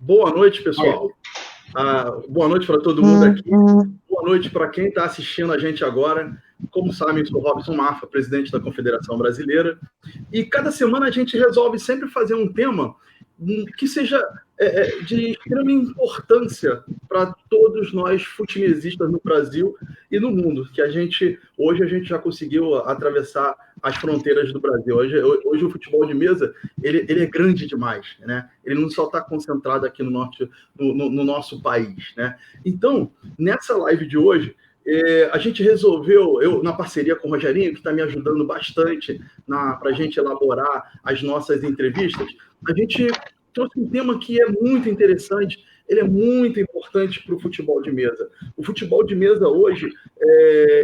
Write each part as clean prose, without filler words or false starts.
Boa noite, pessoal. Boa noite para todo mundo aqui. Boa noite para quem está assistindo a gente agora. Como sabem, eu sou Robson Marfa, presidente da Confederação Brasileira. E cada semana a gente resolve sempre fazer um tema que seja de extrema importância para todos nós futinesistas no Brasil e no mundo, que hoje a gente já conseguiu atravessar as fronteiras do Brasil. Hoje o futebol de mesa ele é grande demais, né? Ele não só está concentrado aqui no nosso país, né? Então, nessa live de hoje, a gente resolveu, eu na parceria com o Rogerinho, que está me ajudando bastante para a gente elaborar as nossas entrevistas, a gente trouxe um tema que é muito interessante, ele é muito importante para o futebol de mesa. O futebol de mesa hoje,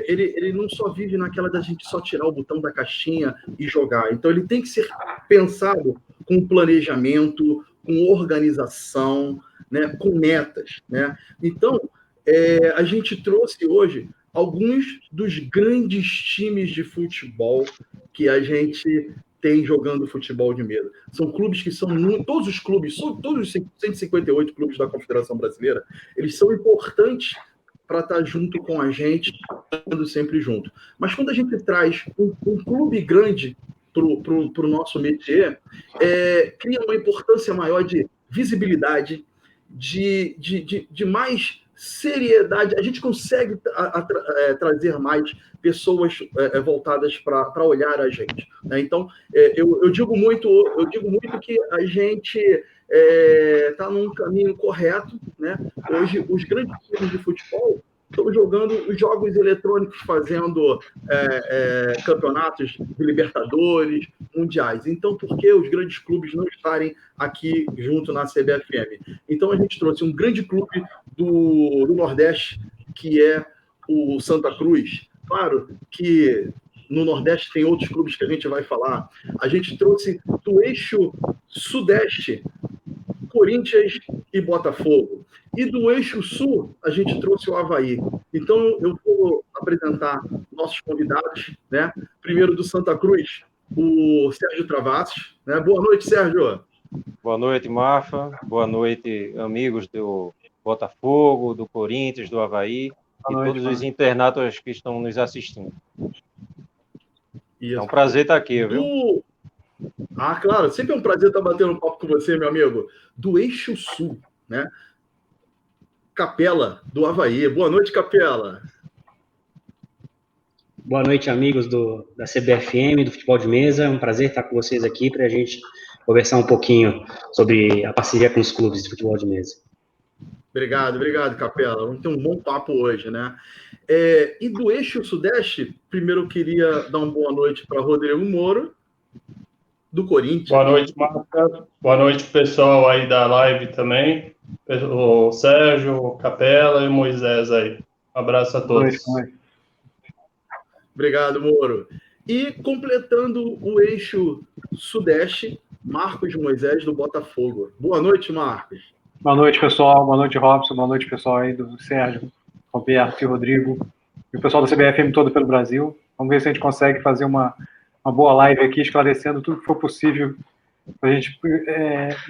ele não só vive naquela da gente só tirar o botão da caixinha e jogar. Então, ele tem que ser pensado com planejamento, com organização, né, com metas, né? Então, a gente trouxe hoje alguns dos grandes times de futebol que a gente tem jogando futebol de mesa. São clubes que todos os clubes, todos os 158 clubes da Confederação Brasileira, eles são importantes para estar junto com a gente, estando sempre junto. Mas quando a gente traz um clube grande para o nosso métier, cria uma importância maior de visibilidade, de mais seriedade. A gente consegue trazer mais pessoas voltadas para olhar a gente, né? Então, eu digo muito que a gente está num caminho correto, né? Hoje, os grandes times de futebol estão jogando os jogos eletrônicos, fazendo campeonatos de Libertadores, mundiais. Então, por que os grandes clubes não estarem aqui junto na CBFM? Então, a gente trouxe um grande clube do Nordeste, que é o Santa Cruz. Claro que no Nordeste tem outros clubes que a gente vai falar. A gente trouxe do eixo Sudeste, Corinthians e Botafogo. E do eixo Sul, a gente trouxe o Avaí. Então, eu vou apresentar nossos convidados, né? Primeiro do Santa Cruz, o Sérgio Travassos, né? Boa noite, Sérgio. Boa noite, Marfa. Boa noite, amigos do Botafogo, do Corinthians, do Avaí e todos os internautas que estão nos assistindo. Isso. É um prazer estar aqui, viu? Claro, sempre é um prazer estar batendo um papo com você, meu amigo. Do eixo Sul, né? Capela, do Avaí. Boa noite, Capela. Boa noite, amigos da CBFM, do Futebol de Mesa. É um prazer estar com vocês aqui para a gente conversar um pouquinho sobre a parceria com os clubes de futebol de mesa. Obrigado, Capela. Vamos ter um bom papo hoje, né? E do eixo Sudeste, primeiro eu queria dar uma boa noite para Rodrigo Moro, do Corinthians. Boa noite, Marca. Boa noite, pessoal aí da live também. O Sérgio, Capela e o Moisés aí. Um abraço a todos. Boa noite. Obrigado, Moro. E completando o eixo Sudeste, Marcos Moisés, do Botafogo. Boa noite, Marcos. Boa noite, pessoal. Boa noite, Robson. Boa noite, pessoal aí do Sérgio, Roberto e Rodrigo. E o pessoal da CBFM todo pelo Brasil. Vamos ver se a gente consegue fazer uma boa live aqui, esclarecendo tudo que for possível para a gente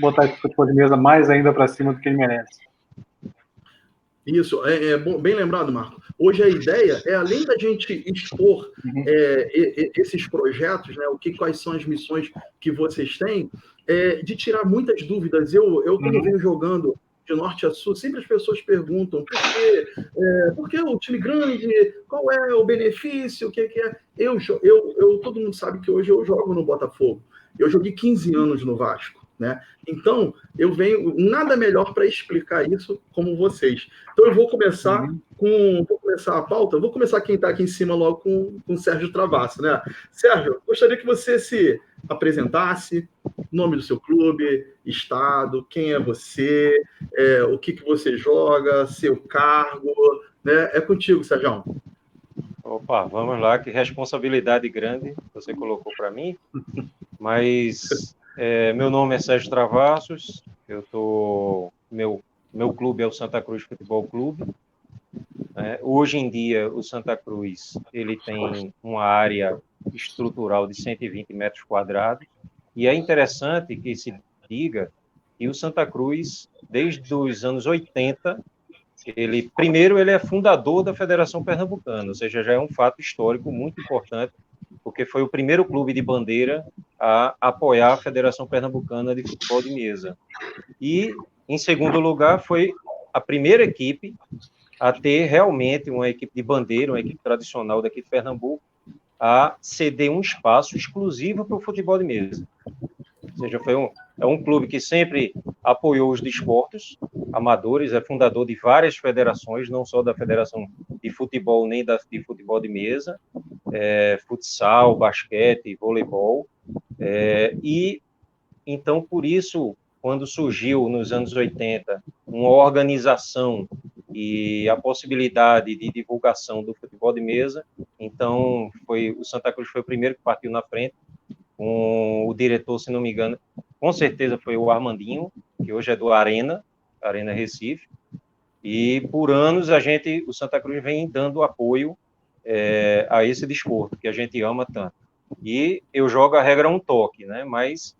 botar esse futebol de mesa mais ainda para cima do que ele merece. Isso, bem lembrado, Marco. Hoje a ideia é, além da gente expor esses projetos, né, quais são as missões que vocês têm, de tirar muetas dúvidas. Eu como venho jogando de norte a sul, sempre as pessoas perguntam por que o time grande, qual é o benefício, o que é. Todo mundo sabe que hoje eu jogo no Botafogo. Eu joguei 15 anos no Vasco, né? Então, eu venho nada melhor para explicar isso como vocês. Então, eu vou começar a pauta. Vou começar quem está aqui em cima logo com o Sérgio Travassos, né? Sérgio, gostaria que você se apresentasse, nome do seu clube, estado, quem é você, o que você joga, seu cargo, né? É contigo, Sérgio. Opa, vamos lá, que responsabilidade grande você colocou para mim, mas meu nome é Sérgio Travassos, meu clube é o Santa Cruz Futebol Clube. Hoje em dia, o Santa Cruz ele tem uma área estrutural de 120 metros quadrados, e é interessante que se diga E o Santa Cruz, desde os anos 80, primeiro ele é fundador da Federação Pernambucana, ou seja, já é um fato histórico muito importante, porque foi o primeiro clube de bandeira a apoiar a Federação Pernambucana de Futebol de Mesa. E, em segundo lugar, foi a primeira equipe a ter realmente uma equipe de bandeira, uma equipe tradicional daqui de Pernambuco, a ceder um espaço exclusivo para o futebol de mesa. Ou seja, é um clube que sempre apoiou os desportos amadores, é fundador de várias federações, não só da Federação de Futebol, nem de futebol de mesa, futsal, basquete, voleibol, e então, por isso, quando surgiu nos anos 80 uma organização e a possibilidade de divulgação do futebol de mesa, então o Santa Cruz foi o primeiro que partiu na frente, com o diretor, se não me engano, com certeza foi o Armandinho, que hoje é do Arena Recife, e por anos o Santa Cruz vem dando apoio a esse desporto, que a gente ama tanto. E eu jogo a regra um toque, né? Mas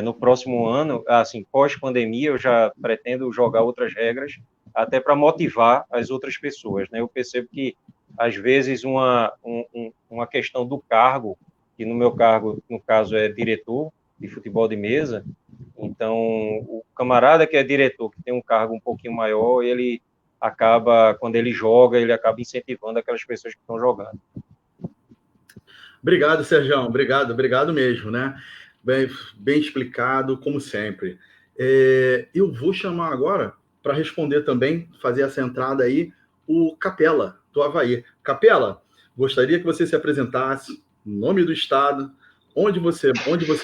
no próximo ano, assim, pós-pandemia, eu já pretendo jogar outras regras, até para motivar as outras pessoas, né? Eu percebo que, às vezes, uma questão do cargo, que no meu cargo, no caso, é diretor de futebol de mesa, então, o camarada que é diretor, que tem um cargo um pouquinho maior, ele acaba, quando ele joga, ele acaba incentivando aquelas pessoas que estão jogando. Obrigado, Sergião, obrigado mesmo, né? Bem explicado, como sempre. Eu vou chamar agora, para responder também, fazer essa entrada aí, o Capela, do Avaí. Capela, gostaria que você se apresentasse, nome do estado, onde você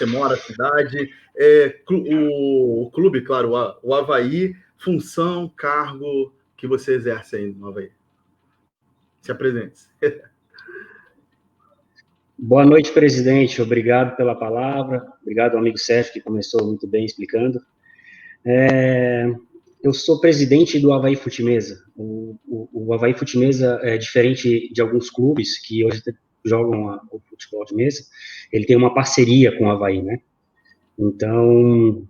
mora, a cidade, o clube, claro, o Avaí, função, cargo que você exerce aí no Avaí. Se apresente. Boa noite, presidente. Obrigado pela palavra. Obrigado ao amigo Sérgio, que começou muito bem explicando. Eu sou presidente do Avaí Futimesa. O Avaí Futimesa é diferente de alguns clubes que hoje jogam o futebol de mesa. Ele tem uma parceria com o Avaí, né? Então,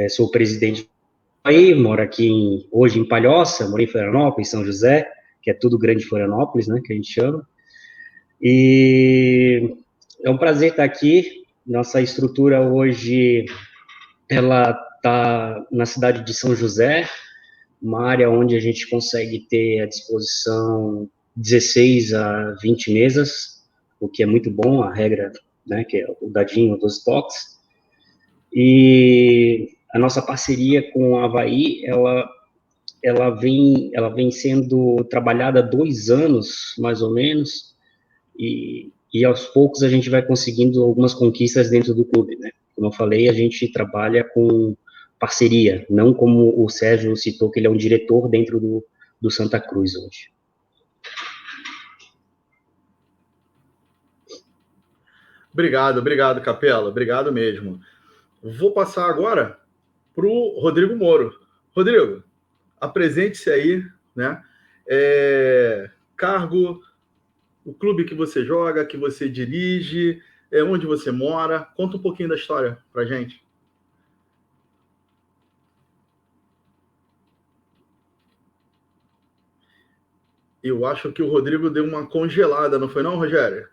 sou presidente do Avaí, moro aqui hoje em Palhoça, moro em Florianópolis, São José, que é tudo grande Florianópolis, né, que a gente chama. E é um prazer estar aqui. Nossa estrutura hoje, ela está na cidade de São José, uma área onde a gente consegue ter à disposição 16 a 20 mesas, o que é muito bom, a regra, né, que é o dadinho, 12 toques. E a nossa parceria com o Avaí, ela vem sendo trabalhada há 2 anos, mais ou menos, e aos poucos a gente vai conseguindo algumas conquistas dentro do clube, né? Como eu falei, a gente trabalha com parceria, não como o Sérgio citou, que ele é um diretor dentro do Santa Cruz hoje. Obrigado, Capela, obrigado mesmo. Vou passar agora para o Rodrigo Moro. Rodrigo, apresente-se aí, né? Cargo, o clube que você joga, que você dirige, onde você mora. Conta um pouquinho da história para a gente. Eu acho que o Rodrigo deu uma congelada, não foi não, Rogério?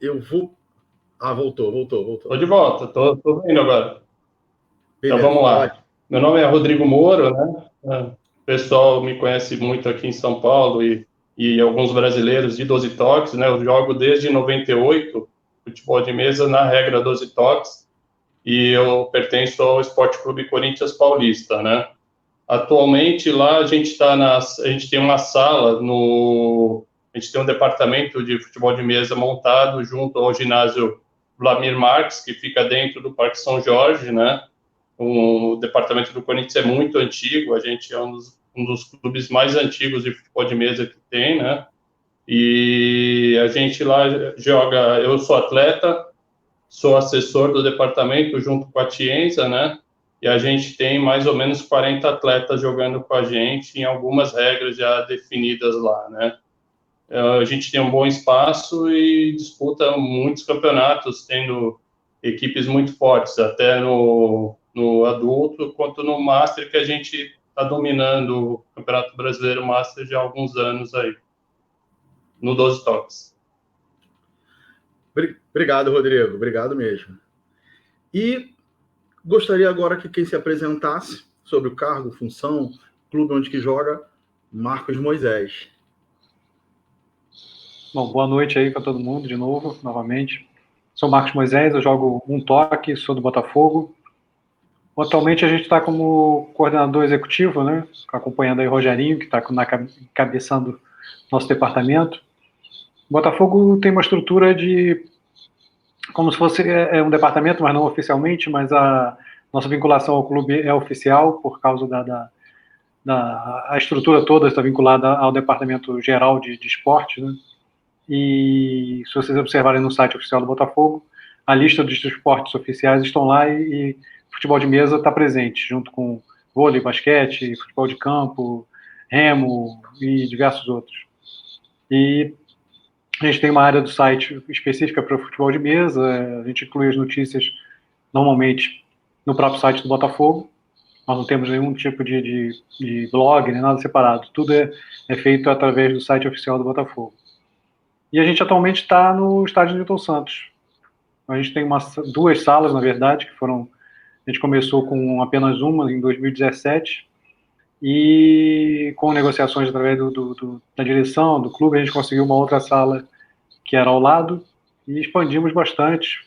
Eu vou... voltou. Tô de volta, tô vendo agora. Beleza, então vamos lá. Ótimo. Meu nome é Rodrigo Moro, né? O pessoal me conhece muito aqui em São Paulo e alguns brasileiros de 12 toques, né? Eu jogo desde 98, futebol de mesa na regra 12 toques, e eu pertenço ao Esporte Clube Corinthians Paulista, né? Atualmente lá a gente tem uma sala a gente tem um departamento de futebol de mesa montado junto ao ginásio Vladimir Marques, que fica dentro do Parque São Jorge, né? O departamento do Corinthians é muito antigo, a gente é um dos clubes mais antigos de futebol de mesa que tem, né? E a gente lá joga, eu sou atleta, sou assessor do departamento junto com a Tienza, né? E a gente tem mais ou menos 40 atletas jogando com a gente em algumas regras já definidas lá, né? A gente tem um bom espaço e disputa muitos campeonatos, tendo equipes muito fortes. Até no no adulto, quanto no Master, que a gente está dominando o Campeonato Brasileiro Master já há alguns anos aí, no 12 toques. Obrigado, Rodrigo. Obrigado mesmo. E gostaria agora que quem se apresentasse sobre o cargo, função, clube onde que joga, Marcos Moisés. Bom, boa noite aí para todo mundo, de novo, novamente. Sou Marcos Moisés, eu jogo um toque, sou do Botafogo. Atualmente a gente está como coordenador executivo, né? Acompanhando aí o Rogerinho, que está encabeçando nosso departamento. O Botafogo tem uma estrutura de como se fosse um departamento, mas não oficialmente, mas a nossa vinculação ao clube é oficial por causa a estrutura toda está vinculada ao departamento geral de esporte, né? E se vocês observarem no site oficial do Botafogo, a lista dos esportes oficiais estão lá e futebol de mesa está presente, junto com vôlei, basquete, futebol de campo, remo e diversos outros. E a gente tem uma área do site específica para o futebol de mesa, a gente inclui as notícias normalmente no próprio site do Botafogo, nós não temos nenhum tipo de blog, nem nada separado, tudo é feito através do site oficial do Botafogo. E a gente atualmente está no estádio Newton Santos. A gente tem duas salas, na verdade, que foram... A gente começou com apenas uma em 2017 e com negociações através da direção, do clube, a gente conseguiu uma outra sala que era ao lado e expandimos bastante.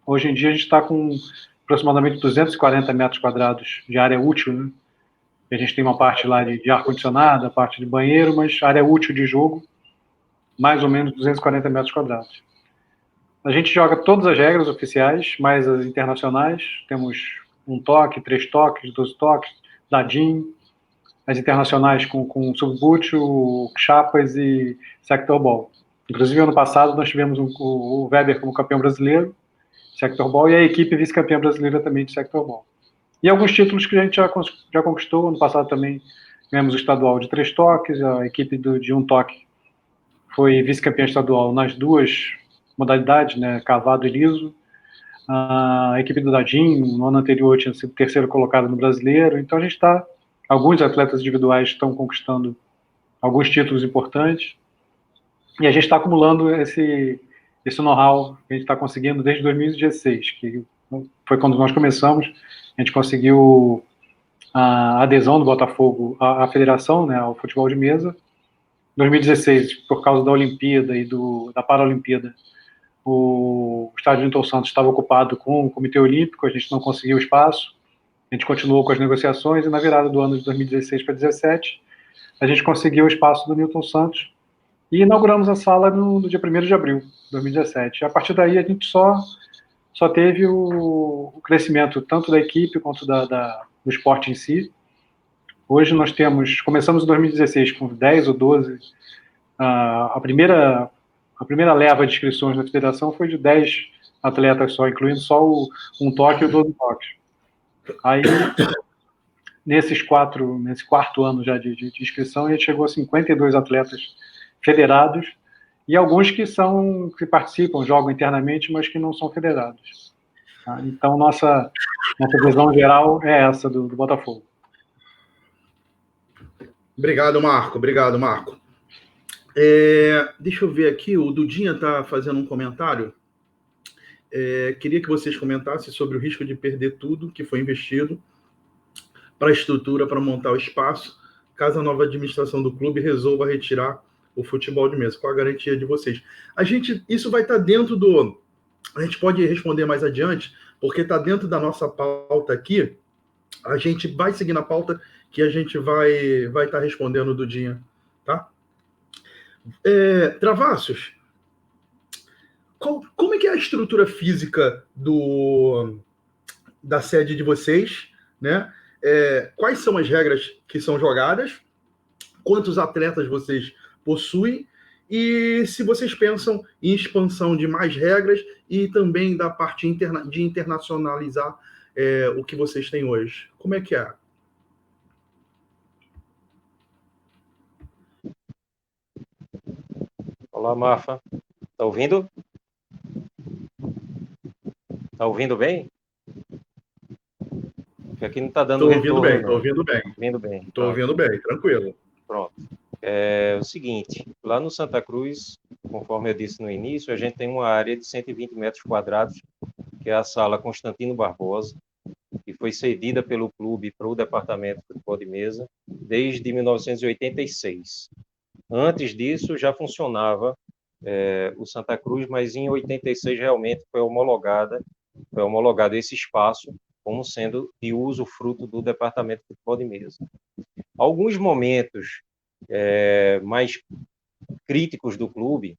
Hoje em dia a gente está com aproximadamente 240 metros quadrados de área útil, né? A gente tem uma parte lá de ar-condicionado, a parte de banheiro, mas área útil de jogo, mais ou menos 240 metros quadrados. A gente joga todas as regras oficiais, mais as internacionais. Temos um toque, 3 toques, 12 toques, dadinho. As internacionais com subbútil, chapas e sector ball. Inclusive, ano passado, nós tivemos o Weber como campeão brasileiro, sector ball, e a equipe vice-campeã brasileira também de sector ball. E alguns títulos que a gente já conquistou. Ano passado também ganhamos o estadual de 3 toques, a equipe de 1 toque foi vice-campeã estadual nas duas modalidades, né, cavado e liso. A equipe do Dadinho, no ano anterior, tinha sido 3º colocado no brasileiro. Então a gente está... Alguns atletas individuais estão conquistando alguns títulos importantes. E a gente está acumulando esse know-how que a gente está conseguindo desde 2016, que foi quando nós começamos. A gente conseguiu a adesão do Botafogo à federação, né, ao futebol de mesa. Em 2016, por causa da Olimpíada e da Paralimpíada, o estádio Newton Santos estava ocupado com o Comitê Olímpico, a gente não conseguiu espaço, a gente continuou com as negociações e na virada do ano de 2016 para 2017, a gente conseguiu o espaço do Newton Santos e inauguramos a sala no dia 1º de abril de 2017. A partir daí a gente só teve o crescimento tanto da equipe quanto do esporte em si. Hoje nós começamos em 2016 com 10 ou 12, a primeira leva de inscrições na federação foi de 10 atletas só, incluindo só um toque e o 12 toques. Aí, nesse quarto ano já de inscrição, a gente chegou a 52 atletas federados e alguns que participam, jogam internamente, mas que não são federados. Tá? Então, nossa visão geral é essa do Botafogo. Obrigado, Marco. Obrigado, Marco. Deixa eu ver aqui, o Dudinha está fazendo um comentário. Queria que vocês comentassem sobre o risco de perder tudo que foi investido para a estrutura, para montar o espaço, caso a nova administração do clube resolva retirar o futebol de mesa. Qual a garantia de vocês? Isso vai estar dentro do... A gente pode responder mais adiante, porque está dentro da nossa pauta aqui. A gente vai seguir na pauta que a gente vai estar respondendo o Dudinha, tá? Travassos, como é que é a estrutura física da sede de vocês, né? Quais são as regras que são jogadas? Quantos atletas vocês possuem? E se vocês pensam em expansão de mais regras e também da parte de internacionalizar o que vocês têm hoje. Como é que é? Olá, Mafa. Tá ouvindo? Tá ouvindo bem? Porque aqui não está dando retorno. Estou ouvindo bem. Estou ouvindo bem, tranquilo. Pronto. É o seguinte, lá no Santa Cruz, conforme eu disse no início, a gente tem uma área de 120 metros quadrados, que é a Sala Constantino Barbosa, que foi cedida pelo clube para o Departamento de Futebol de Mesa desde 1986. Antes disso, já funcionava o Santa Cruz, mas em 86 realmente foi homologado esse espaço como sendo de uso fruto do Departamento de Futebol de Mesa. Alguns momentos mais críticos do clube,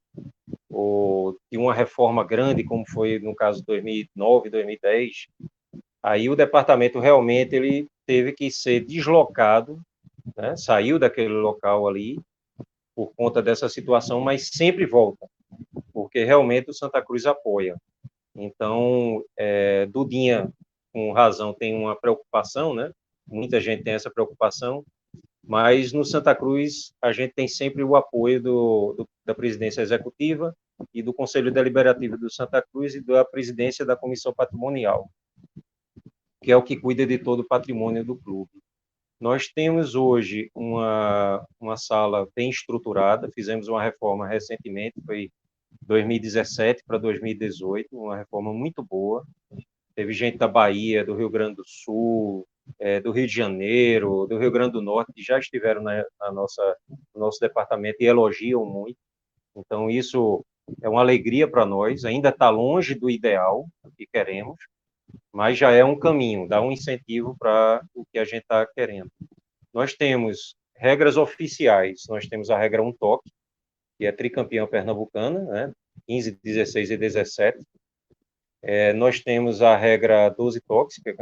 ou de uma reforma grande, como foi no caso de 2009, 2010, aí o departamento realmente ele teve que ser deslocado, né? Saiu daquele local ali por conta dessa situação, mas sempre volta, porque realmente o Santa Cruz apoia. Então, Dudinha, com razão, tem uma preocupação, né? Muita gente tem essa preocupação, mas no Santa Cruz a gente tem sempre o apoio da presidência executiva e do Conselho Deliberativo do Santa Cruz e da presidência da Comissão Patrimonial, que é o que cuida de todo o patrimônio do clube. Nós temos hoje uma sala bem estruturada, fizemos uma reforma recentemente, foi 2017 para 2018, uma reforma muito boa. Teve gente da Bahia, do Rio Grande do Sul, do Rio de Janeiro, do Rio Grande do Norte, que já estiveram no nosso departamento e elogiam muito. Então, isso é uma alegria para nós, ainda está longe do ideal que queremos, mas já é um caminho, dá um incentivo para o que a gente está querendo. Nós temos regras oficiais, nós temos a regra 1 toque, que é tricampeã pernambucana, né? 15, 16 e 17. Nós temos a regra 12 toques, que é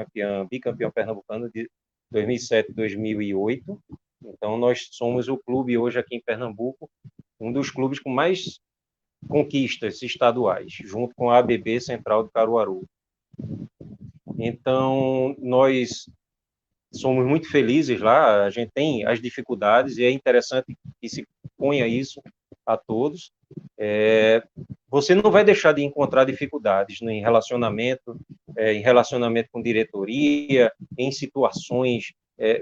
bicampeã pernambucana de 2007 e 2008. Então, nós somos o clube hoje aqui em Pernambuco, um dos clubes com mais conquistas estaduais, junto com a ABB Central de Caruaru. Então, nós somos muito felizes lá, a gente tem as dificuldades e é interessante que se ponha isso a todos. Você não vai deixar de encontrar dificuldades em relacionamento com diretoria, em situações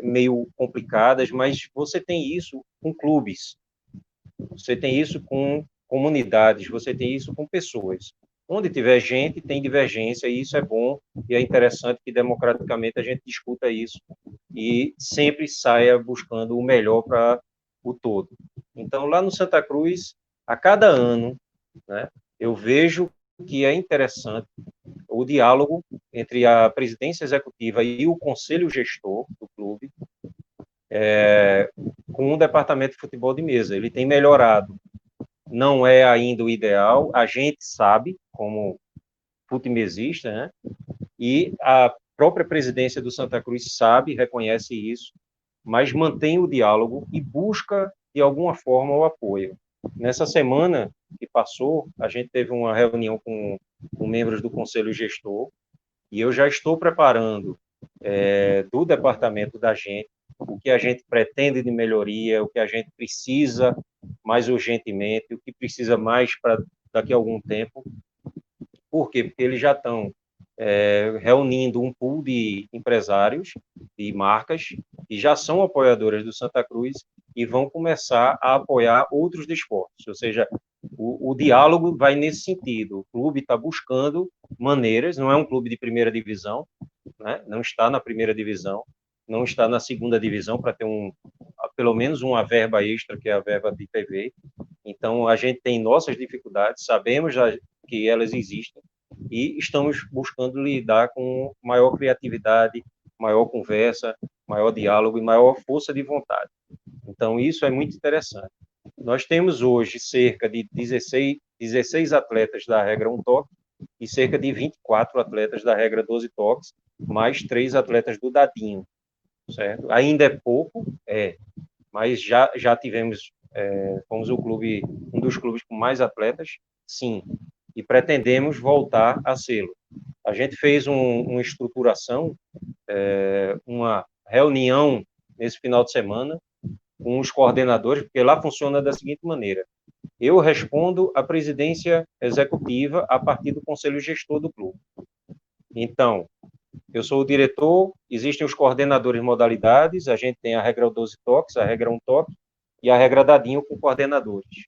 meio complicadas, mas você tem isso com clubes, você tem isso com comunidades, você tem isso com pessoas. Onde tiver gente, tem divergência, e isso é bom, e é interessante que democraticamente a gente discuta isso e sempre saia buscando o melhor para o todo. Então, lá no Santa Cruz, a cada ano, né, eu vejo que é interessante o diálogo entre a presidência executiva e o conselho gestor do clube com o departamento de futebol de mesa. Ele tem melhorado. Não é ainda o ideal, a gente sabe, como futemesista, né? E a própria presidência do Santa Cruz sabe, reconhece isso, mas mantém o diálogo e busca, de alguma forma, o apoio. Nessa semana que passou, a gente teve uma reunião com membros do Conselho Gestor, e eu já estou preparando do departamento da gente o que a gente pretende de melhoria, o que a gente precisa mais urgentemente, o que precisa mais para daqui a algum tempo. Por quê? Porque eles já estão reunindo um pool de empresários, de marcas, que já são apoiadoras do Santa Cruz e vão começar a apoiar outros desportos. Ou seja, o diálogo vai nesse sentido. O clube está buscando maneiras, não é um clube de primeira divisão, né? Não está na primeira divisão, não está na segunda divisão para ter pelo menos uma verba extra, que é a verba de TV. Então, a gente tem nossas dificuldades, sabemos que elas existem e estamos buscando lidar com maior criatividade, maior conversa, maior diálogo e maior força de vontade. Então, isso é muito interessante. Nós temos hoje cerca de 16 atletas da regra 1 toque e cerca de 24 atletas da regra 12 toques, mais 3 atletas do dadinho, certo? Ainda é pouco, mas já tivemos, fomos um dos clubes com mais atletas, sim, e pretendemos voltar a sê-lo. A gente fez uma estruturação, uma reunião nesse final de semana com os coordenadores, porque lá funciona da seguinte maneira: eu respondo à presidência executiva a partir do conselho gestor do clube. Então, eu sou o diretor, existem os coordenadores de modalidades, a gente tem a regra 12 toques, a regra 1 toque e a regra dadinho com coordenadores.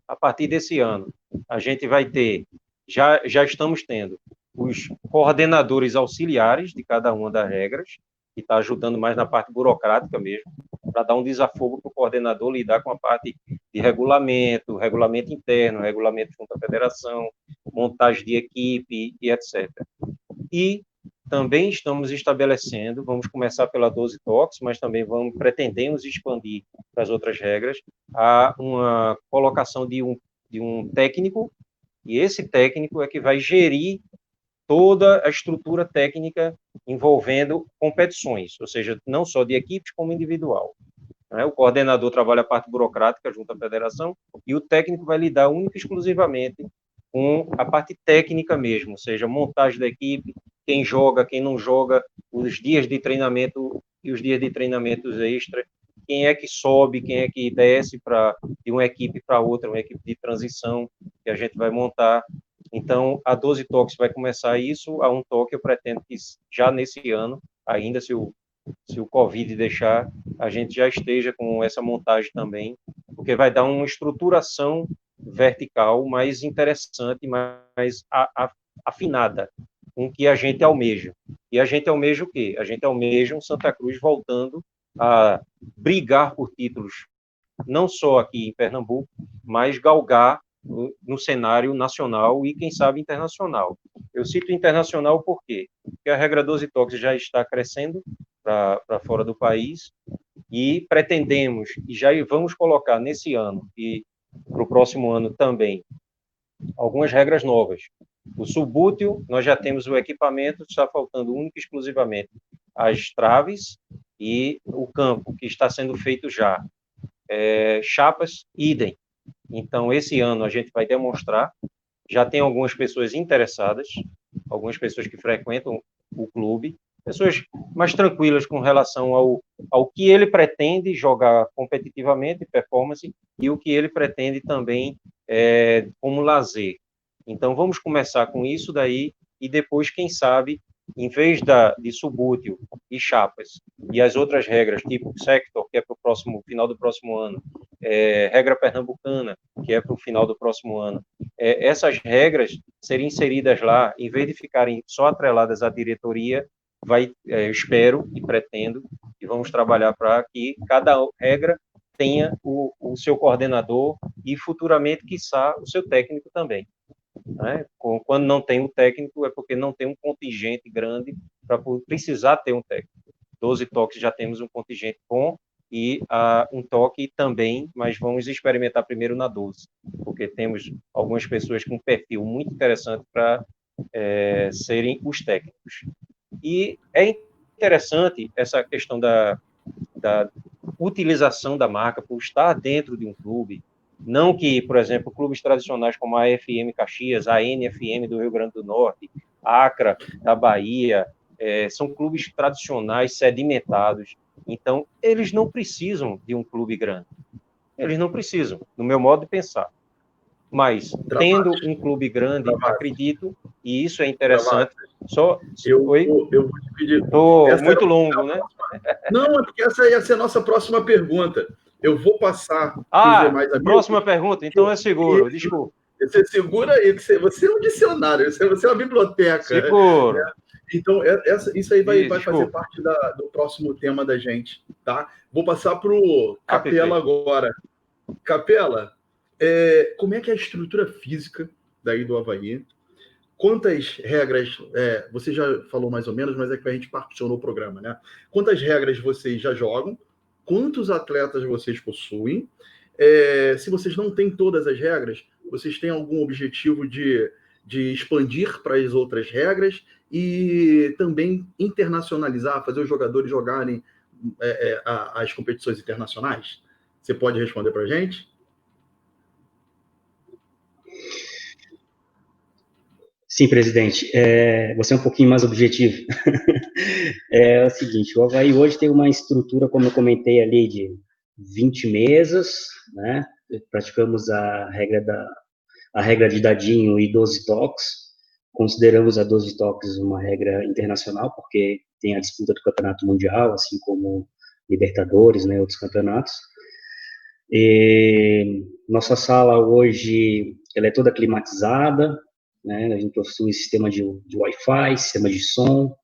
A partir desse ano, a gente vai ter, já estamos tendo, os coordenadores auxiliares de cada uma das regras, que está ajudando mais na parte burocrática mesmo, para dar um desafogo para o coordenador lidar com a parte de regulamento, regulamento interno, regulamento junto à federação, montagem de equipe e etc. E também estamos estabelecendo, vamos começar pela 12 toques, mas também pretendemos expandir para as outras regras, a uma colocação de um técnico, e esse técnico é que vai gerir toda a estrutura técnica envolvendo competições, ou seja, não só de equipes como individual. O coordenador trabalha a parte burocrática junto à federação e o técnico vai lidar única e exclusivamente com a parte técnica mesmo, ou seja, montagem da equipe, quem joga, quem não joga, os dias de treinamento e os dias de treinamentos extra, quem é que sobe, quem é que desce de uma equipe para outra, uma equipe de transição que a gente vai montar. Então, a 12 toques vai começar isso, a 1 toque eu pretendo que já nesse ano, ainda se o Covid deixar, a gente já esteja com essa montagem também, porque vai dar uma estruturação vertical mais interessante, mais afinada com o que a gente almeja. E a gente almeja o quê? A gente almeja um Santa Cruz voltando a brigar por títulos, não só aqui em Pernambuco, mas galgar no cenário nacional e, quem sabe, internacional. Eu cito internacional por quê? Porque a regra 12 toques já está crescendo para fora do país e pretendemos, e já vamos colocar nesse ano e para o próximo ano também, algumas regras novas. O subútil, nós já temos o equipamento, está faltando única e exclusivamente as traves e o campo, que está sendo feito já. Chapas, idem. Então, esse ano a gente vai demonstrar, já tem algumas pessoas interessadas, algumas pessoas que frequentam o clube, pessoas mais tranquilas com relação ao que ele pretende jogar competitivamente, performance, e o que ele pretende também como lazer. Então, vamos começar com isso daí, e depois, quem sabe, em vez de subútil e chapas, e as outras regras, tipo sector, que é para o final do próximo ano, regra pernambucana, que é para o final do próximo ano, essas regras serem inseridas lá, em vez de ficarem só atreladas à diretoria, eu espero e pretendo, e vamos trabalhar para que cada regra tenha o seu coordenador e, futuramente, quiçá, o seu técnico também. Quando não tem um técnico, é porque não tem um contingente grande para precisar ter um técnico. 12 toques já temos um contingente bom e um toque também, mas vamos experimentar primeiro na 12, porque temos algumas pessoas com um perfil muito interessante para serem os técnicos. E é interessante essa questão da utilização da marca por estar dentro de um clube. Não que, por exemplo, clubes tradicionais como a AFM Caxias, a NFM do Rio Grande do Norte, a Acra da Bahia, são clubes tradicionais, sedimentados. Então, eles não precisam de um clube grande. Eles não precisam, no meu modo de pensar. Mas, tendo um clube grande, acredito, e isso é interessante. Eu vou te pedir. Estou muito longo, né? Não, é porque essa ia ser a nossa próxima pergunta. Eu vou passar para os demais amigos. Próxima pergunta, então é seguro, desculpa. Você segura aí, você é um dicionário, você é uma biblioteca. Seguro. Né? Então, isso aí vai fazer parte do próximo tema da gente, tá? Vou passar para o Capela agora. Capela, como é que é a estrutura física daí do Avaí? Quantas regras, você já falou mais ou menos, mas é que a gente particionou o programa, né? Quantas regras vocês já jogam? Quantos atletas vocês possuem? Se vocês não têm todas as regras, vocês têm algum objetivo de expandir para as outras regras e também internacionalizar, fazer os jogadores jogarem as competições internacionais? Você pode responder para a gente? Sim, presidente. Você é um pouquinho mais objetivo. É o seguinte, o Avaí hoje tem uma estrutura, como eu comentei ali, de 20 mesas, né? Praticamos a regra de dadinho e 12 toques. consideramos a 12 toques uma regra internacional, porque tem a disputa do campeonato mundial, assim como Libertadores, né, outros campeonatos. E nossa sala hoje, ela é toda climatizada, né, a gente possui sistema de Wi-Fi, sistema de som,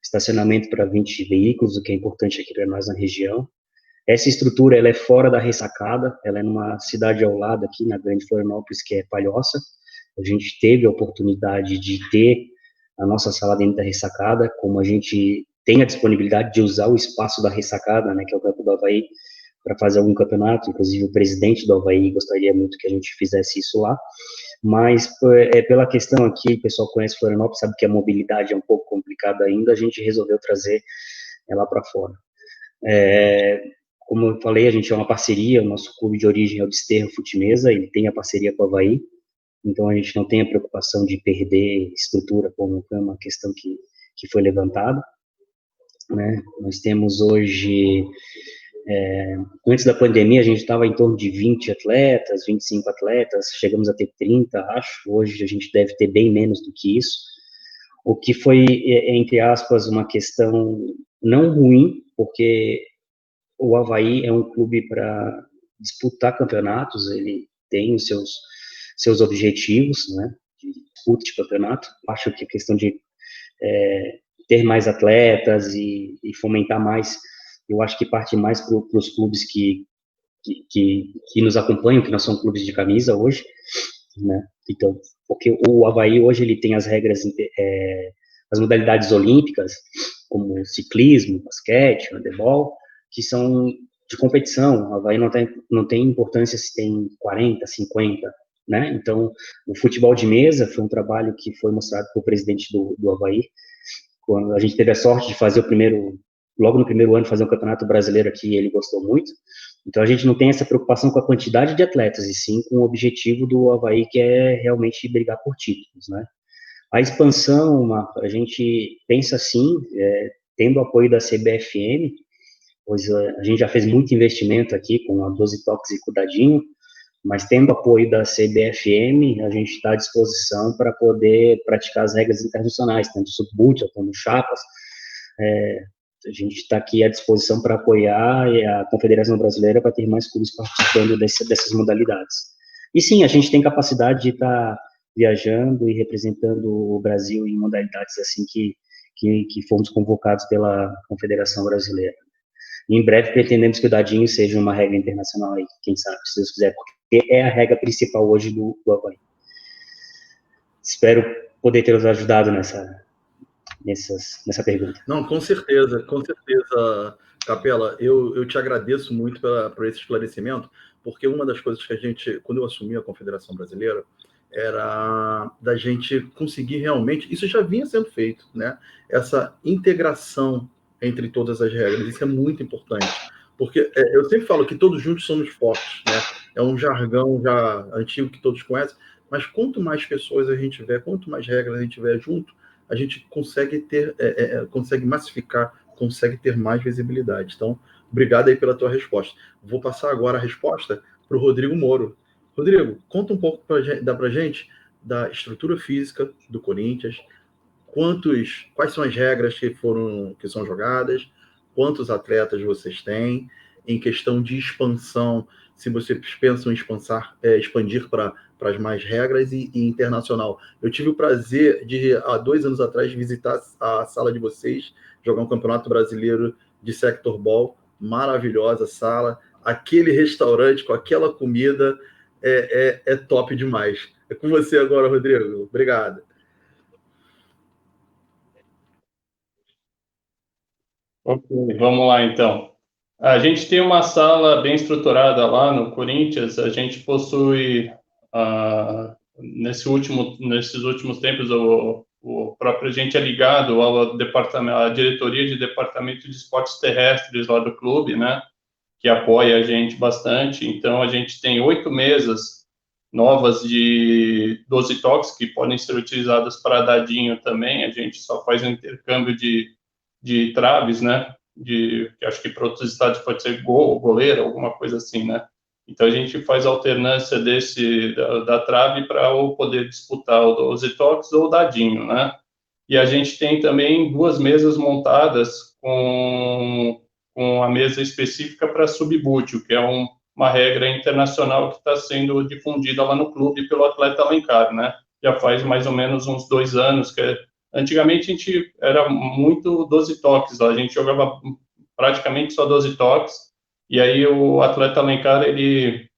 estacionamento para 20 veículos, o que é importante aqui para nós na região. Essa estrutura, ela é fora da ressacada, ela é numa cidade ao lado aqui, na Grande Florianópolis, que é Palhoça. A gente teve a oportunidade de ter a nossa sala dentro da ressacada, como a gente tem a disponibilidade de usar o espaço da ressacada, né, que é o campo do Avaí, para fazer algum campeonato. Inclusive o presidente do Avaí gostaria muito que a gente fizesse isso lá, mas pela questão aqui, o pessoal conhece Florianópolis, sabe que a mobilidade é um pouco complicada ainda, a gente resolveu trazer ela para fora. Como eu falei, a gente é uma parceria, o nosso clube de origem é o Desterro Fute-Mesa, ele tem a parceria com o Avaí, então a gente não tem a preocupação de perder estrutura, como foi uma questão que foi levantada, né? Nós temos hoje, antes da pandemia, a gente estava em torno de 20 atletas, 25 atletas, chegamos a ter 30, acho, hoje a gente deve ter bem menos do que isso, o que foi, entre aspas, uma questão não ruim, porque o Avaí é um clube para disputar campeonatos, ele tem os seus objetivos, né, de disputa de campeonato. Acho que a questão de ter mais atletas e fomentar mais, eu acho que parte mais para os clubes que nos acompanham, que nós somos clubes de camisa hoje, né, então, porque o Avaí hoje ele tem as regras, as modalidades olímpicas, como ciclismo, basquete, handebol, que são de competição. O Avaí não tem importância se tem 40, 50, né? Então, o futebol de mesa foi um trabalho que foi mostrado pelo presidente do Avaí, quando a gente teve a sorte de fazer logo no primeiro ano, fazer um campeonato brasileiro aqui, ele gostou muito. Então, a gente não tem essa preocupação com a quantidade de atletas, e sim com o objetivo do Avaí, que é realmente brigar por títulos, né? A expansão, a gente pensa assim, tendo o apoio da CBFM, pois a gente já fez muito investimento aqui com a 12 Toques e Cuidadinho, mas tendo o apoio da CBFM, a gente está à disposição para poder praticar as regras internacionais, tanto sub-bútil como chapas. A gente está aqui à disposição para apoiar a Confederação Brasileira para ter mais clubes participando dessas modalidades. E sim, a gente tem capacidade de estar viajando e representando o Brasil em modalidades assim que fomos convocados pela Confederação Brasileira. Em breve pretendemos que o dadinho seja uma regra internacional aí, quem sabe, se Deus quiser, porque é a regra principal hoje do Avaí. Espero poder ter os ajudado nessa pergunta. Não, com certeza, Capela, eu te agradeço muito por esse esclarecimento, porque uma das coisas que a gente, quando eu assumi a Confederação Brasileira, era da gente conseguir realmente, isso já vinha sendo feito, né? Essa integração entre todas as regras, isso é muito importante, porque eu sempre falo que todos juntos somos fortes, né? É um jargão já antigo que todos conhecem, mas quanto mais pessoas a gente tiver, quanto mais regras a gente tiver junto, a gente consegue consegue massificar, consegue ter mais visibilidade. Então, obrigado aí pela tua resposta. Vou passar agora a resposta para o Rodrigo Moro. Rodrigo, conta um pouco para a gente da estrutura física do Corinthians, quais são as regras que são jogadas, quantos atletas vocês têm, em questão de expansão, se vocês pensam em expandir para as mais regras e internacional. Eu tive o prazer de, há 2 anos atrás, visitar a sala de vocês, jogar um campeonato brasileiro de Sector Ball, maravilhosa sala, aquele restaurante com aquela comida é top demais. É com você agora, Rodrigo. Obrigado. Ok, vamos lá então. A gente tem uma sala bem estruturada lá no Corinthians. A gente possui, nesses últimos tempos, o próprio gente é ligado ao departamento, à diretoria de departamento de esportes terrestres lá do clube, né? Que apoia a gente bastante. Então, a gente tem 8 mesas novas de 12 toques que podem ser utilizadas para dadinho também. A gente só faz um intercâmbio de traves, né? Que acho que para outros estados pode ser goleiro, alguma coisa assim, né? Então, a gente faz alternância da trave para ou poder disputar o 12 toques ou o dadinho, né? E a gente tem também 2 mesas montadas com a mesa específica para subbútil, que é uma regra internacional que está sendo difundida lá no clube pelo atleta Alencar, né? Já faz mais ou menos uns 2 anos, antigamente a gente era muito 12 toques, a gente jogava praticamente só 12 toques, e aí o atleta Alencar, ele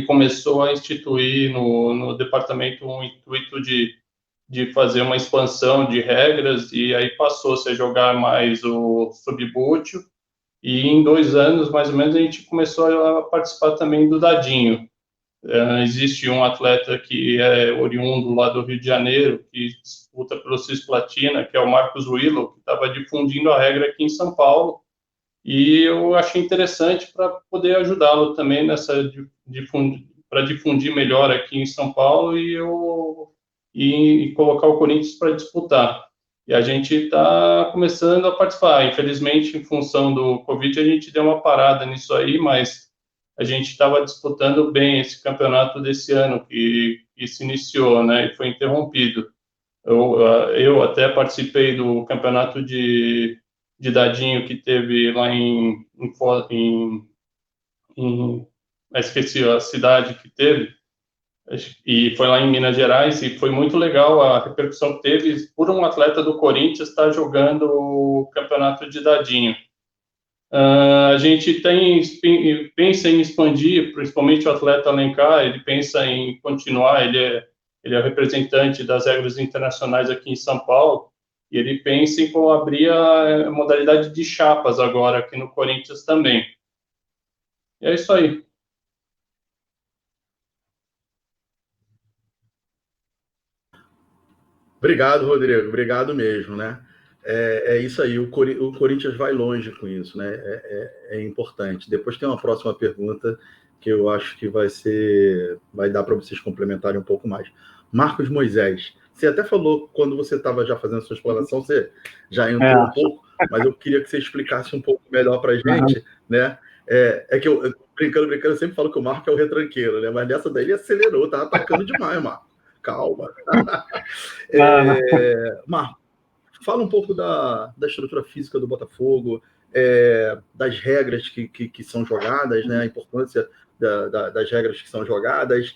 começou a instituir no departamento um intuito de fazer uma expansão de regras, e aí passou-se a jogar mais o subbútil, e em 2 anos, mais ou menos, a gente começou a participar também do dadinho. Existe um atleta que é oriundo lá do Rio de Janeiro, que disputa pelo Cisplatina, que é o Marcos Willow, que estava difundindo a regra aqui em São Paulo, e eu achei interessante para poder ajudá-lo também para difundir melhor aqui em São Paulo e colocar o Corinthians para disputar. E a gente está começando a participar. Infelizmente, em função do Covid, a gente deu uma parada nisso aí, mas a gente estava disputando bem esse campeonato desse ano que se iniciou, né, e foi interrompido. Eu até participei do campeonato de dadinho que teve lá esqueci a cidade que teve, e foi lá em Minas Gerais, e foi muito legal a repercussão que teve por um atleta do Corinthians estar jogando o campeonato de dadinho. A gente pensa em expandir, principalmente o atleta Alencar, ele pensa em continuar, ele é representante das regras internacionais aqui em São Paulo, e ele pensa em abrir a modalidade de chapas agora aqui no Corinthians também. E é isso aí. Obrigado, Rodrigo. Obrigado mesmo, né? É isso aí. O Corinthians vai longe com isso, né? É importante. Depois tem uma próxima pergunta que eu acho que vai dar para vocês complementarem um pouco mais. Marcos Moisés, você até falou quando você estava já fazendo sua explanação, você já entrou um pouco, mas eu queria que você explicasse um pouco melhor para a gente, né? Que eu, brincando, eu sempre falo que o Marco é o retranqueiro, né? Mas nessa daí ele acelerou, tá atacando demais, Marco. Calma. Marco, fala um pouco da estrutura física do Botafogo, das regras que são jogadas, né? A importância das regras que são jogadas,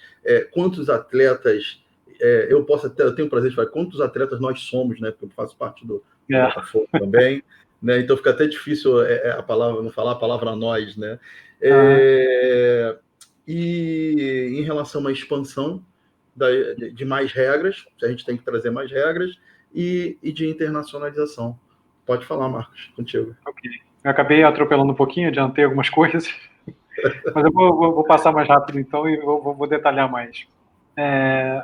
quantos atletas... eu tenho o prazer de falar quantos atletas nós somos, né? Porque eu faço parte do Botafogo também, né? Então fica até difícil não falar a palavra nós, né? E em relação à expansão de mais regras, a gente tem que trazer mais regras, e de internacionalização. Pode falar, Marcos, contigo. Ok. Eu acabei atropelando um pouquinho, adiantei algumas coisas, mas eu vou passar mais rápido então e vou detalhar mais.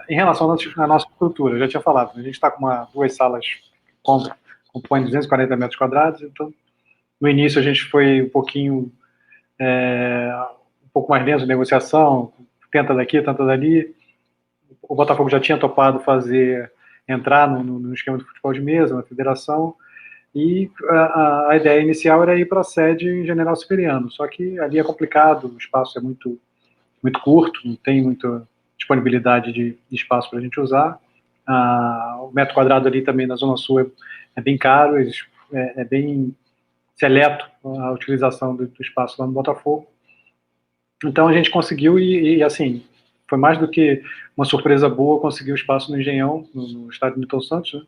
Em relação à nossa estrutura, eu já tinha falado, a gente está com 2 salas que compõem 240 metros quadrados, então no início a gente foi um pouco mais lento de negociação, tenta daqui, tenta dali. O Botafogo já tinha topado entrar no esquema do futebol de mesa, na federação, e a ideia inicial era ir para a sede em General Severiano, só que ali é complicado, o espaço é muito, muito curto, não tem muita disponibilidade de espaço para a gente usar. O metro quadrado ali também na Zona Sul é bem caro, é bem seleto a utilização do espaço lá no Botafogo. Então a gente conseguiu, e assim, foi mais do que uma surpresa boa conseguir o espaço no Engenhão, no estádio Newton Santos, né?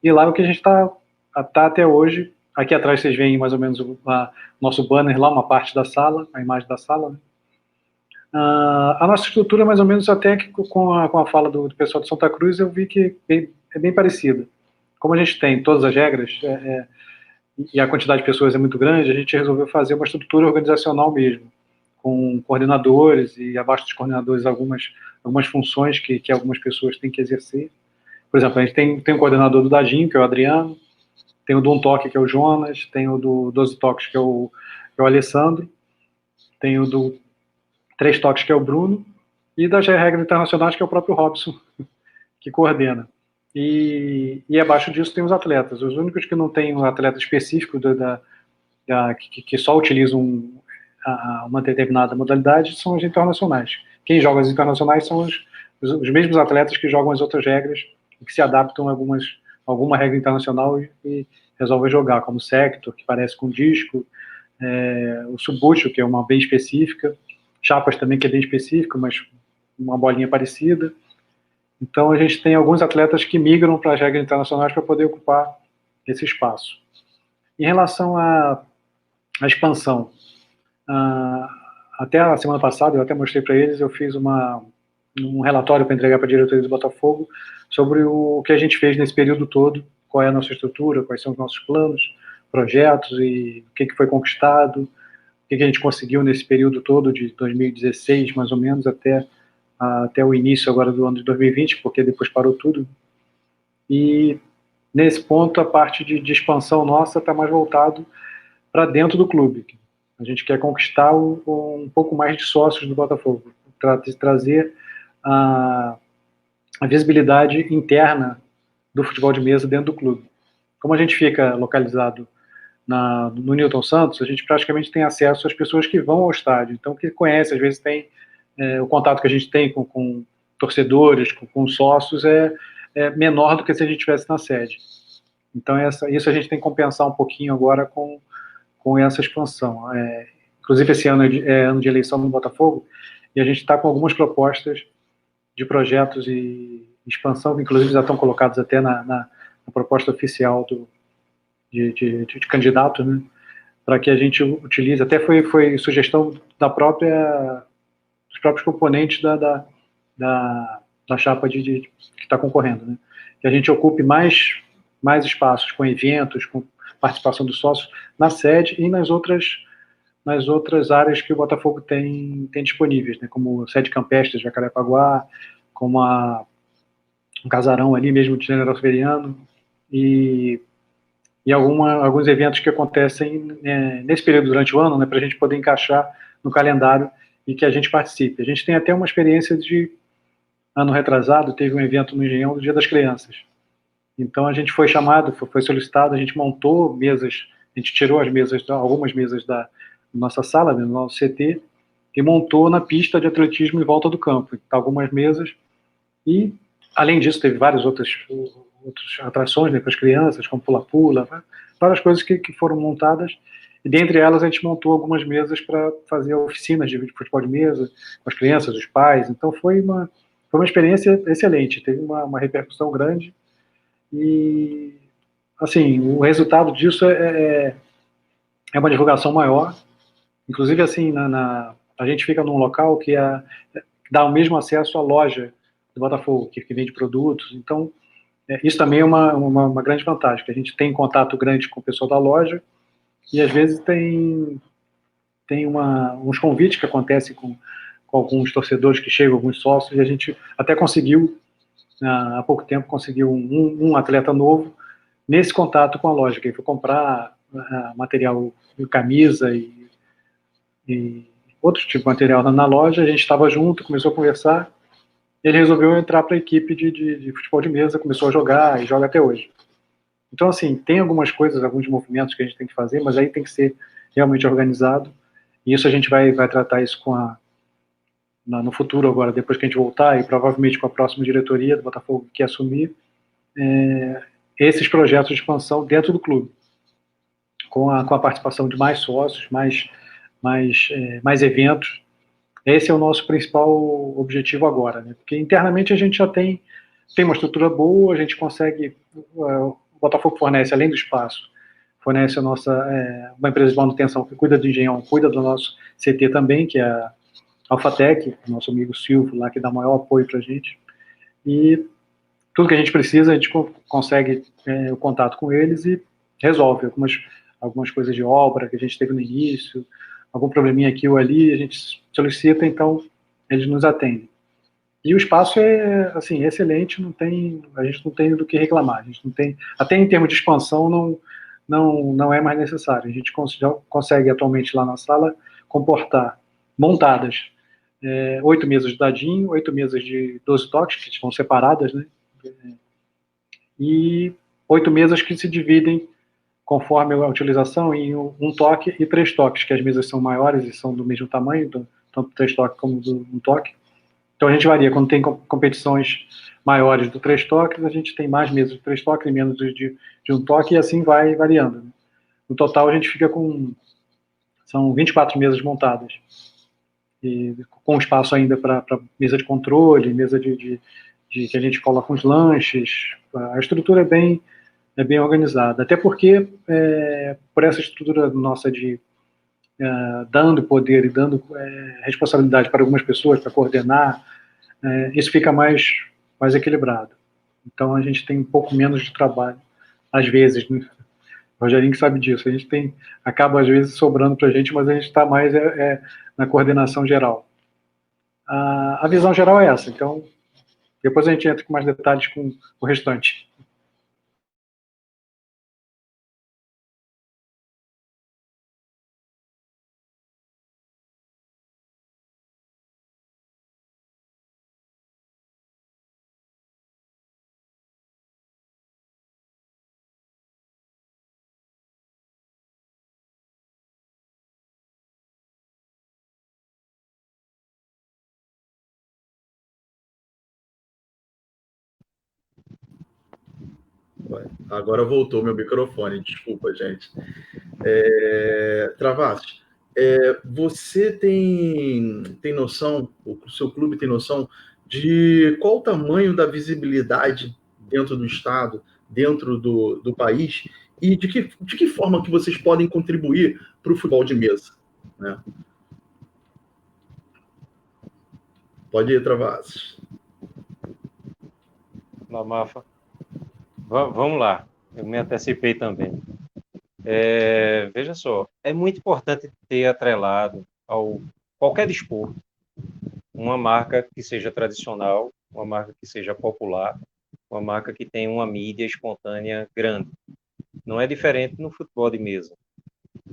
E lá o que a gente está até hoje. Aqui atrás vocês veem mais ou menos o nosso banner lá, uma parte da sala, a imagem da sala, né? A nossa estrutura, mais ou menos, até que com a fala do pessoal de Santa Cruz, eu vi que é bem parecida. Como a gente tem todas as regras, e a quantidade de pessoas é muito grande, a gente resolveu fazer uma estrutura organizacional mesmo, com coordenadores, e abaixo dos coordenadores algumas funções que algumas pessoas têm que exercer. Por exemplo, a gente tem um coordenador do Dadinho, que é o Adriano, tem o do Um Toque, que é o Jonas, tem o do 12 Toques, que é o Alessandro, tem o do 3 Toques, que é o Bruno, e das regras internacionais, que é o próprio Robson, que coordena. E abaixo disso tem os atletas. Os únicos que não têm um atleta específico que só utilizam a uma determinada modalidade são as internacionais. Quem joga as internacionais são os mesmos atletas que jogam as outras regras e que se adaptam a alguma regra internacional e resolvem jogar, como o Sector, que parece com disco, o Subbuteo, que é uma bem específica, Chapas também, que é bem específico, mas uma bolinha parecida. Então a gente tem alguns atletas que migram para as regras internacionais para poder ocupar esse espaço. Em relação à expansão, até a semana passada, eu até mostrei para eles, eu fiz um relatório para entregar para a diretoria do Botafogo sobre o que a gente fez nesse período todo, qual é a nossa estrutura, quais são os nossos planos, projetos e o que foi conquistado, o que a gente conseguiu nesse período todo de 2016, mais ou menos, até o início agora do ano de 2020, porque depois parou tudo. E nesse ponto a parte de expansão nossa está mais voltado para dentro do clube. A gente quer conquistar um pouco mais de sócios do Botafogo, trazer a visibilidade interna do futebol de mesa dentro do clube. Como a gente fica localizado no Newton Santos, a gente praticamente tem acesso às pessoas que vão ao estádio, então que conhece, às vezes tem o contato que a gente tem com torcedores, com sócios, é menor do que se a gente estivesse na sede. Então isso a gente tem que compensar um pouquinho agora com essa expansão. Inclusive esse ano é ano de eleição no Botafogo, e a gente está com algumas propostas de projetos e expansão, que inclusive já estão colocados até na proposta oficial de candidato, né, para que a gente utilize, até foi sugestão dos próprios componentes da chapa que está concorrendo, né, que a gente ocupe mais espaços com eventos, com participação dos sócios na sede e nas outras áreas que o Botafogo tem disponíveis, né, como sede campestre de Jacarepaguá, como um casarão ali mesmo de General Severiano, e alguns eventos que acontecem nesse período durante o ano, né, para a gente poder encaixar no calendário e que a gente participe. A gente tem até uma experiência de ano retrasado, teve um evento no Engenhão do Dia das Crianças. Então a gente foi chamado, foi solicitado, a gente montou mesas, a gente tirou algumas mesas da nossa sala, né, no nosso CT, e montou na pista de atletismo em volta do campo, algumas mesas, e além disso teve várias outras atrações, né, para as crianças, como pula-pula, né, várias coisas que foram montadas, e dentre elas a gente montou algumas mesas para fazer oficinas de futebol de mesa com as crianças, os pais. Então foi uma experiência excelente, teve uma repercussão grande, e assim, o resultado disso é uma divulgação maior. Inclusive assim, a gente fica num local que dá o mesmo acesso à loja do Botafogo, que vende produtos. Então isso também é uma grande vantagem, que a gente tem contato grande com o pessoal da loja, e às vezes tem uns convites que acontecem com alguns torcedores que chegam, alguns sócios, e a gente até conseguiu, há pouco tempo, conseguiu um atleta novo nesse contato com a loja, que ele foi comprar material, camisa e outro tipo de material na loja. A gente estava junto, começou a conversar, ele resolveu entrar para a equipe de futebol de mesa, começou a jogar e joga até hoje. Então, assim, tem algumas coisas, alguns movimentos que a gente tem que fazer, mas aí tem que ser realmente organizado, e isso a gente vai tratar isso no futuro agora, depois que a gente voltar, e provavelmente com a próxima diretoria do Botafogo que assumir, esses projetos de expansão dentro do clube, com a participação de mais sócios, mais eventos. Esse é o nosso principal objetivo agora, né? Porque internamente a gente já tem uma estrutura boa, a gente consegue, o Botafogo fornece, além do espaço, fornece uma empresa de manutenção que cuida do Engenhão, cuida do nosso CT também, que é a Alphatec, nosso amigo Silvio lá, que dá maior apoio para a gente, e tudo que a gente precisa, a gente consegue o contato com eles e resolve algumas coisas de obra que a gente teve no início, algum probleminha aqui ou ali, a gente solicita, então eles nos atendem. E o espaço é, assim, excelente, a gente não tem do que reclamar, a gente não tem, até em termos de expansão, não é mais necessário. A gente consegue atualmente lá na sala comportar, montadas, 8 mesas de dadinho, 8 mesas de 12 toques, que estão separadas, né? E 8 mesas que se dividem conforme a utilização, em um toque e 3 toques, que as mesas são maiores e são do mesmo tamanho, tanto 3 toques como do um toque. Então a gente varia. Quando tem competições maiores do 3 toques, a gente tem mais mesas de 3 toques e menos de um toque, e assim vai variando. No total, a gente fica são 24 mesas montadas. E com espaço ainda para mesa de controle, mesa que a gente coloca uns lanches. A estrutura é bem organizada. Até porque, por essa estrutura nossa de dando poder e dando responsabilidade para algumas pessoas, para coordenar, isso fica mais equilibrado. Então, a gente tem um pouco menos de trabalho, às vezes, né? O Rogerinho que sabe disso. A gente acaba, às vezes, sobrando para a gente, mas a gente está mais na coordenação geral. A visão geral é essa. Então, depois a gente entra com mais detalhes com o restante. Agora voltou meu microfone, desculpa, gente. Travassos, você tem noção, o seu clube tem noção de qual o tamanho da visibilidade dentro do estado, dentro do país, e de que forma que vocês podem contribuir para o futebol de mesa, né? Pode ir, Travassos. Mafa. Vamos lá, eu me antecipei também. Veja só, é muito importante ter atrelado ao qualquer desporto uma marca que seja tradicional, uma marca que seja popular, uma marca que tenha uma mídia espontânea grande. Não é diferente no futebol de mesa.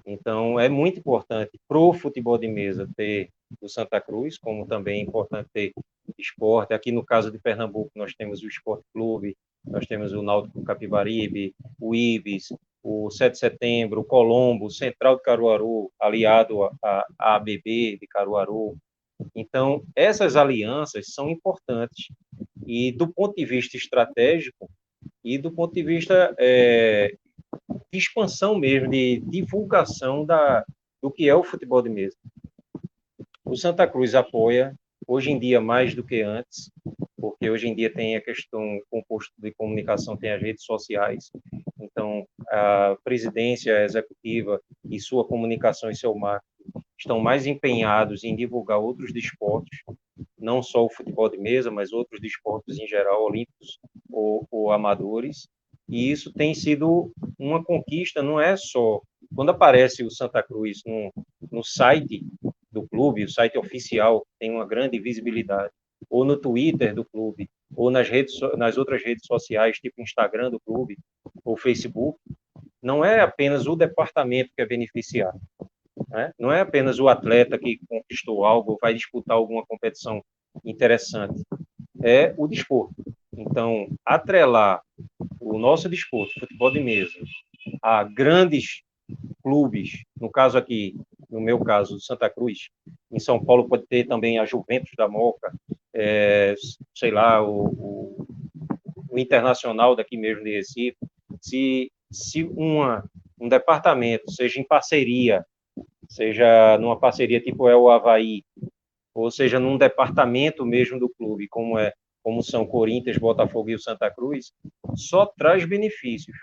Então, é muito importante para o futebol de mesa ter o Santa Cruz, como também é importante ter esporte. Aqui no caso de Pernambuco, nós temos o Esporte Clube, nós temos o Náutico Capibaribe, o Ibis, o 7 de Setembro, o Colombo, o Central de Caruaru, aliado à ABB de Caruaru. Então, essas alianças são importantes. E do ponto de vista estratégico e do ponto de vista de expansão mesmo, de divulgação do que é o futebol de mesa. O Santa Cruz apoia, hoje em dia mais do que antes, porque hoje em dia tem a questão, composto de comunicação, tem as redes sociais, então a presidência executiva e sua comunicação e seu marketing estão mais empenhados em divulgar outros desportos, não só o futebol de mesa, mas outros desportos em geral, olímpicos ou amadores, e isso tem sido uma conquista, não é só... Quando aparece o Santa Cruz no site do clube, o site oficial tem uma grande visibilidade, ou no Twitter do clube, ou nas outras redes sociais, tipo Instagram do clube, ou Facebook, não é apenas o departamento que é beneficiado, né? Não é apenas o atleta que conquistou algo, vai disputar alguma competição interessante, é o desporto. Então, atrelar o nosso desporto, futebol de mesa, a grandes clubes, no caso aqui, no meu caso, Santa Cruz, em São Paulo pode ter também a Juventus da Moca, sei lá, o Internacional daqui mesmo de Recife. Se um departamento, seja em parceria, seja numa parceria tipo o Avaí, ou seja num departamento mesmo do clube, como são Corinthians, Botafogo e o Santa Cruz, só traz benefícios.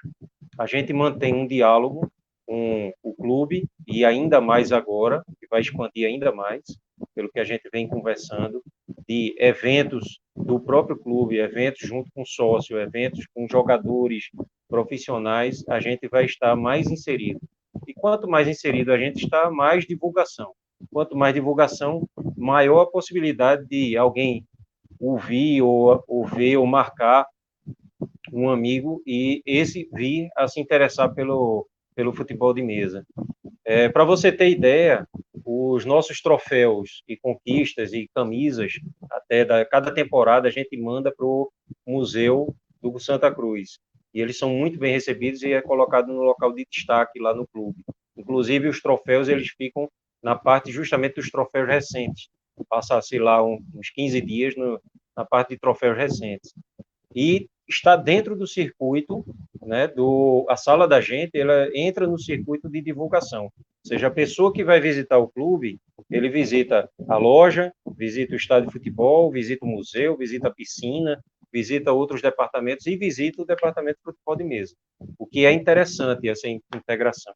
A gente mantém um diálogo com o clube, e ainda mais agora, que vai expandir ainda mais, pelo que a gente vem conversando, de eventos do próprio clube, eventos junto com sócio, eventos com jogadores profissionais, a gente vai estar mais inserido. E quanto mais inserido a gente está, mais divulgação. Quanto mais divulgação, maior a possibilidade de alguém ouvir ou ver ou marcar um amigo e esse vir a se interessar pelo futebol de mesa. Para você ter ideia, os nossos troféus e conquistas e camisas, até cada temporada, a gente manda para o Museu do Santa Cruz. e eles são muito bem recebidos e é colocado no local de destaque lá no clube. Inclusive, os troféus, eles ficam na parte justamente dos troféus recentes. Passa-se lá uns 15 dias na parte de troféus recentes. E está dentro do circuito, né, a sala da gente, ela entra no circuito de divulgação. Ou seja, a pessoa que vai visitar o clube, ele visita a loja, visita o estádio de futebol, visita o museu, visita a piscina, visita outros departamentos e visita o departamento de futebol de mesa. O que é interessante, essa integração.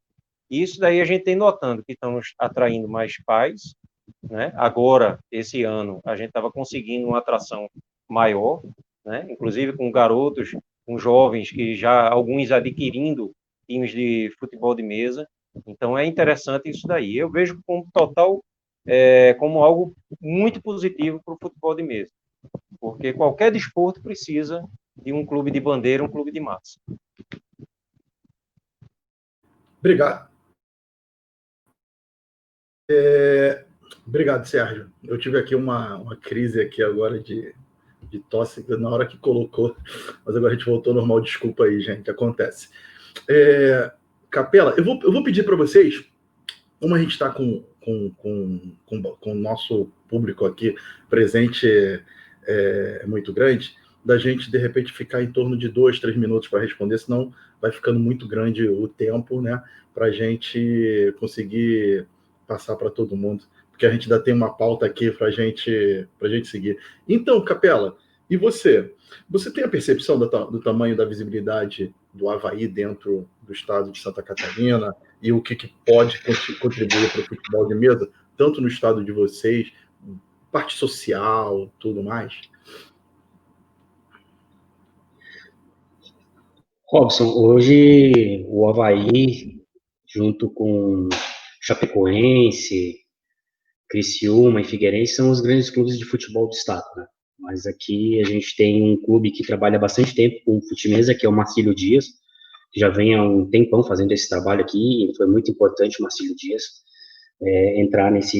E isso daí a gente tem notando que estamos atraindo mais pais, né? Agora, esse ano, a gente estava conseguindo uma atração maior, né? Inclusive com garotos, com jovens que já, alguns adquirindo times de futebol de mesa. Então, é interessante isso daí. Eu vejo como total, como algo muito positivo para o futebol de mesa, porque qualquer desporto precisa de um clube de bandeira, um clube de massa. Obrigado. Obrigado, Sérgio. Eu tive aqui uma crise aqui agora de tosse na hora que colocou, mas agora a gente voltou ao normal. Desculpa aí, gente, acontece. Capela, eu vou pedir para vocês, como a gente está com o nosso público aqui presente muito grande, da gente, de repente, ficar em torno de 2-3 minutos para responder, senão vai ficando muito grande o tempo, né, para a gente conseguir passar para todo mundo, porque a gente ainda tem uma pauta aqui para a gente seguir. Então, Capela, e você? Você tem a percepção do tamanho da visibilidade do Avaí dentro do estado de Santa Catarina e o que pode contribuir para o futebol de mesa, tanto no estado de vocês, parte social, tudo mais? Robson, hoje o Avaí, junto com Chapecoense, Criciúma e Figueirense, são os grandes clubes de futebol do estado, né? Mas aqui a gente tem um clube que trabalha há bastante tempo com o fute-mesa, que é o Marcílio Dias, que já vem há um tempão fazendo esse trabalho aqui, e foi muito importante o Marcílio Dias entrar nessa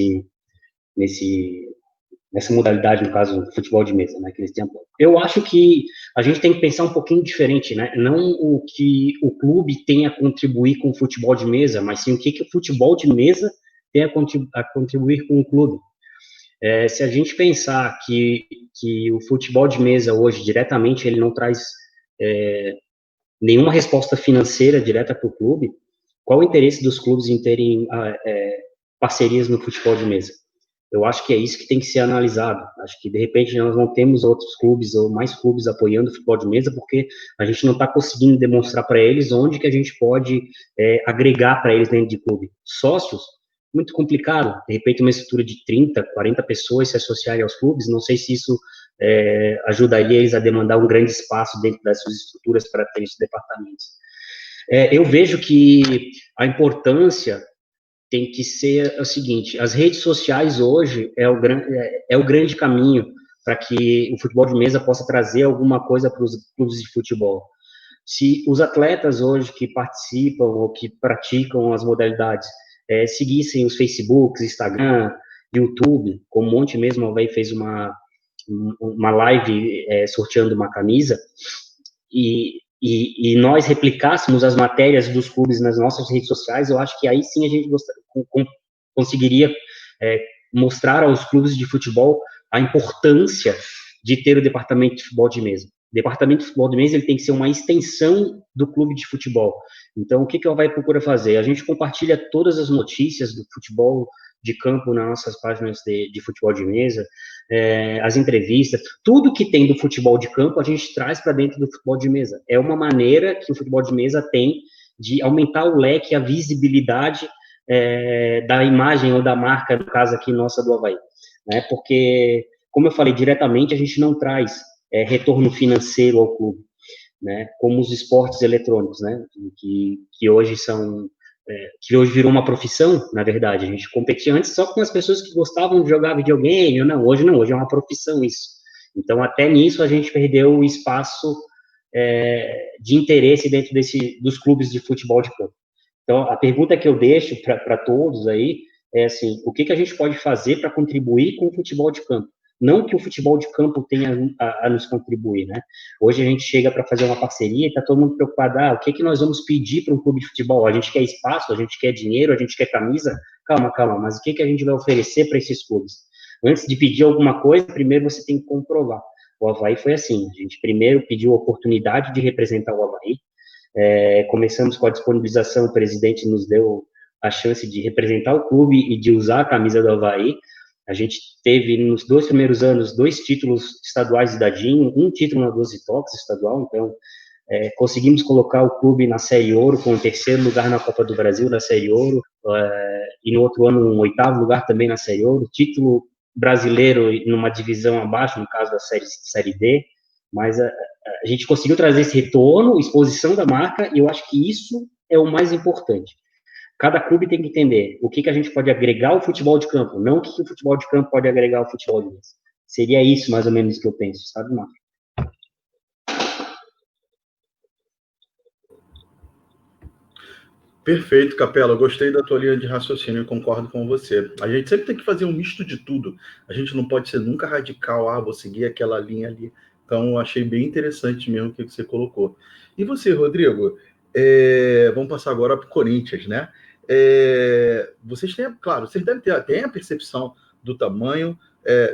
modalidade, no caso, do futebol de mesa, né, que eles têm. Eu acho que a gente tem que pensar um pouquinho diferente, né? Não o que o clube tem a contribuir com o futebol de mesa, mas sim o que o futebol de mesa tem a contribuir com o clube. Se a gente pensar que o futebol de mesa hoje, diretamente, ele não traz nenhuma resposta financeira direta para o clube, qual o interesse dos clubes em terem parcerias no futebol de mesa? Eu acho que é isso que tem que ser analisado. Acho que, de repente, nós não temos outros clubes ou mais clubes apoiando o futebol de mesa porque a gente não está conseguindo demonstrar para eles onde que a gente pode agregar para eles dentro de clube. Sócios, muito complicado. De repente, uma estrutura de 30, 40 pessoas se associarem aos clubes, não sei se isso ajudaria eles a demandar um grande espaço dentro das suas estruturas para ter esses departamentos. Eu vejo que a importância tem que ser o seguinte: as redes sociais hoje é o grande caminho para que o futebol de mesa possa trazer alguma coisa para os clubes de futebol. Se os atletas hoje que participam ou que praticam as modalidades seguissem os Facebooks, Instagram, YouTube, como ontem mesmo o Avaí fez uma live sorteando uma camisa, e nós replicássemos as matérias dos clubes nas nossas redes sociais, eu acho que aí sim a gente conseguiria mostrar aos clubes de futebol a importância de ter o departamento de futebol de mesa. O departamento de futebol de mesa ele tem que ser uma extensão do clube de futebol. Então, o que o Avaí procura fazer? A gente compartilha todas as notícias do futebol de campo nas nossas páginas de futebol de mesa, as entrevistas, tudo que tem do futebol de campo a gente traz para dentro do futebol de mesa. É uma maneira que o futebol de mesa tem de aumentar o leque, a visibilidade da imagem ou da marca, no caso aqui nossa do Avaí, né? Porque, como eu falei, diretamente a gente não traz retorno financeiro ao clube, né? Como os esportes eletrônicos, né? Que hoje que hoje virou uma profissão, na verdade. A gente competia antes só com as pessoas que gostavam de jogar videogame, hoje é uma profissão isso. Então, até nisso, a gente perdeu o espaço de interesse dentro dos clubes de futebol de campo. Então, a pergunta que eu deixo para todos aí é assim: o que a gente pode fazer para contribuir com o futebol de campo? Não que o futebol de campo tenha a nos contribuir, né? Hoje a gente chega para fazer uma parceria e está todo mundo preocupado, o que nós vamos pedir para um clube de futebol? A gente quer espaço, a gente quer dinheiro, a gente quer camisa? Calma, mas o que a gente vai oferecer para esses clubes? Antes de pedir alguma coisa, primeiro você tem que comprovar. O Avaí foi assim, a gente primeiro pediu a oportunidade de representar o Avaí, começamos com a disponibilização, o presidente nos deu a chance de representar o clube e de usar a camisa do Avaí. A gente teve, nos 2 primeiros anos, 2 títulos estaduais de Dadinho, um título na 12 Toques estadual, então conseguimos colocar o clube na Série Ouro, com o 3º lugar na Copa do Brasil da Série Ouro, e no outro ano um 8º lugar também na Série Ouro, título brasileiro numa divisão abaixo, no caso da Série D, mas a gente conseguiu trazer esse retorno, exposição da marca, e eu acho que isso é o mais importante. Cada clube tem que entender o que a gente pode agregar ao futebol de campo, não o que o futebol de campo pode agregar ao futebol de mesa. Seria isso, mais ou menos, que eu penso, sabe, Marcos? Perfeito, Capela. Gostei da tua linha de raciocínio e concordo com você. A gente sempre tem que fazer um misto de tudo. A gente não pode ser nunca radical, vou seguir aquela linha ali. Então, achei bem interessante mesmo o que você colocou. E você, Rodrigo? Vamos passar agora para o Corinthians, né? Vocês têm, claro, vocês devem ter até a percepção do tamanho,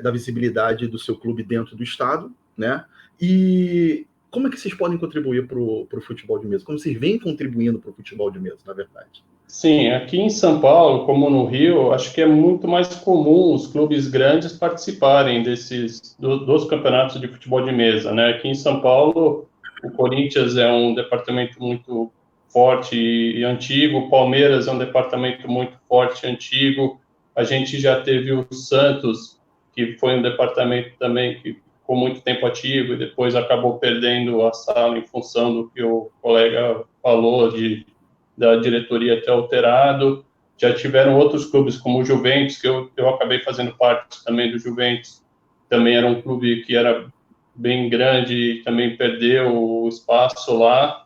da visibilidade do seu clube dentro do estado, né? E como é que vocês podem contribuir para o futebol de mesa? Como vocês vêm contribuindo para o futebol de mesa, na verdade? Sim, aqui em São Paulo, como no Rio, acho que é muito mais comum os clubes grandes participarem dos campeonatos de futebol de mesa, né? Aqui em São Paulo, o Corinthians é um departamento muito forte e antigo, o Palmeiras é um departamento muito forte e antigo, a gente já teve o Santos, que foi um departamento também que ficou muito tempo ativo e depois acabou perdendo a sala em função do que o colega falou, da diretoria ter alterado. Já tiveram outros clubes como o Juventus, que eu acabei fazendo parte também do Juventus, também era um clube que era bem grande e também perdeu o espaço lá.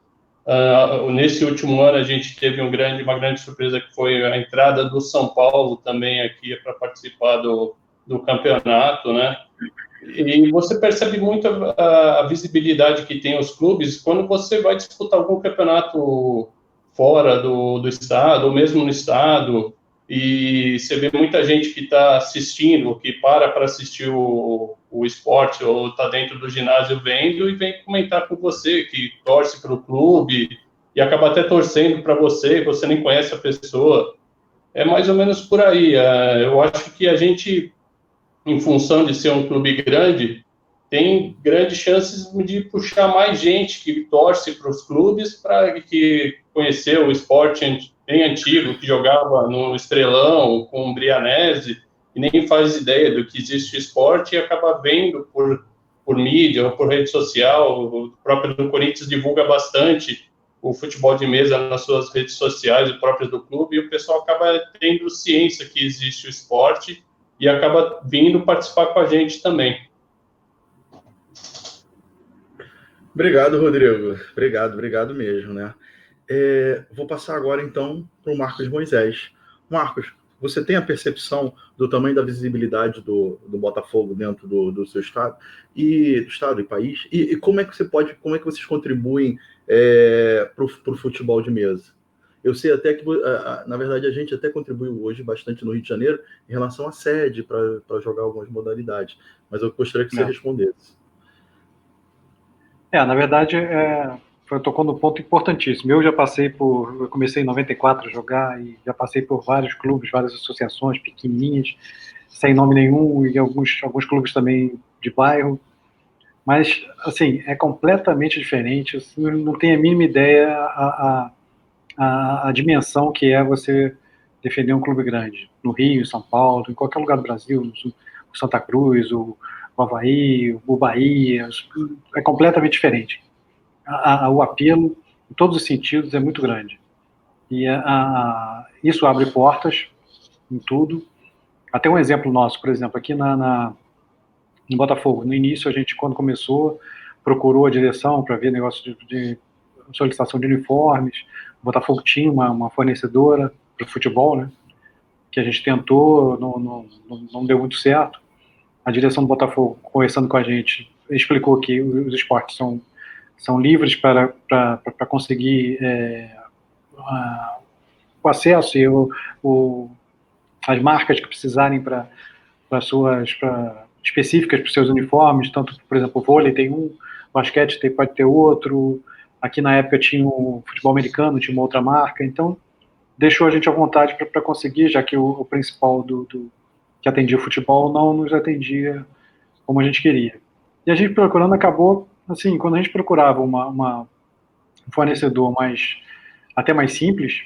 Nesse último ano a gente teve uma grande surpresa, que foi a entrada do São Paulo também aqui para participar do campeonato, né? E você percebe muito a visibilidade que tem os clubes quando você vai disputar algum campeonato fora do estado, ou mesmo no estado, e você vê muita gente que está assistindo, que para assistir o esporte, ou está dentro do ginásio vendo, e vem comentar com você, que torce para o clube, e acaba até torcendo para você nem conhece a pessoa. É mais ou menos por aí. Eu acho que a gente, em função de ser um clube grande, tem grandes chances de puxar mais gente que torce para os clubes, para que conheceu o esporte bem antigo, que jogava no Estrelão, com o Brianese, e nem faz ideia do que existe o esporte, e acaba vendo por mídia ou por rede social. O próprio do Corinthians divulga bastante o futebol de mesa nas suas redes sociais, o próprio do clube, e o pessoal acaba tendo ciência que existe o esporte e acaba vindo participar com a gente também. Obrigado, Rodrigo. Obrigado mesmo, né? Vou passar agora, então, para o Marcos Moisés. Marcos, você tem a percepção do tamanho da visibilidade do Botafogo dentro do seu estado e país? E como é que vocês contribuem para o futebol de mesa? Eu sei até que, na verdade, a gente até contribuiu hoje bastante no Rio de Janeiro em relação à sede para jogar algumas modalidades, mas eu gostaria que você respondesse. Na verdade, tocou num ponto importantíssimo. Eu comecei em 94 a jogar e já passei por vários clubes, várias associações pequenininhas, sem nome nenhum, e alguns clubes também de bairro. Mas, assim, é completamente diferente. Você não tem a mínima ideia a dimensão que é você defender um clube grande. No Rio, em São Paulo, em qualquer lugar do Brasil, o Santa Cruz, o Avaí, o Bahia, é completamente diferente. O apelo, em todos os sentidos, é muito grande. E isso abre portas em tudo. Até um exemplo nosso, por exemplo, aqui no Botafogo. No início, a gente, quando começou, procurou a direção para ver negócio de solicitação de uniformes. O Botafogo tinha uma fornecedora para o futebol, né, que a gente tentou, não deu muito certo. a direção do Botafogo, conversando com a gente, explicou que os esportes são livres para conseguir o acesso e as marcas que precisarem específicas para os seus uniformes, tanto, por exemplo, o vôlei tem um, o basquete pode ter outro, aqui na época tinha o futebol americano, tinha uma outra marca, então deixou a gente à vontade para conseguir, já que o principal que atendia o futebol não nos atendia como a gente queria. E a gente procurando acabou, assim, quando a gente procurava um fornecedor até mais simples,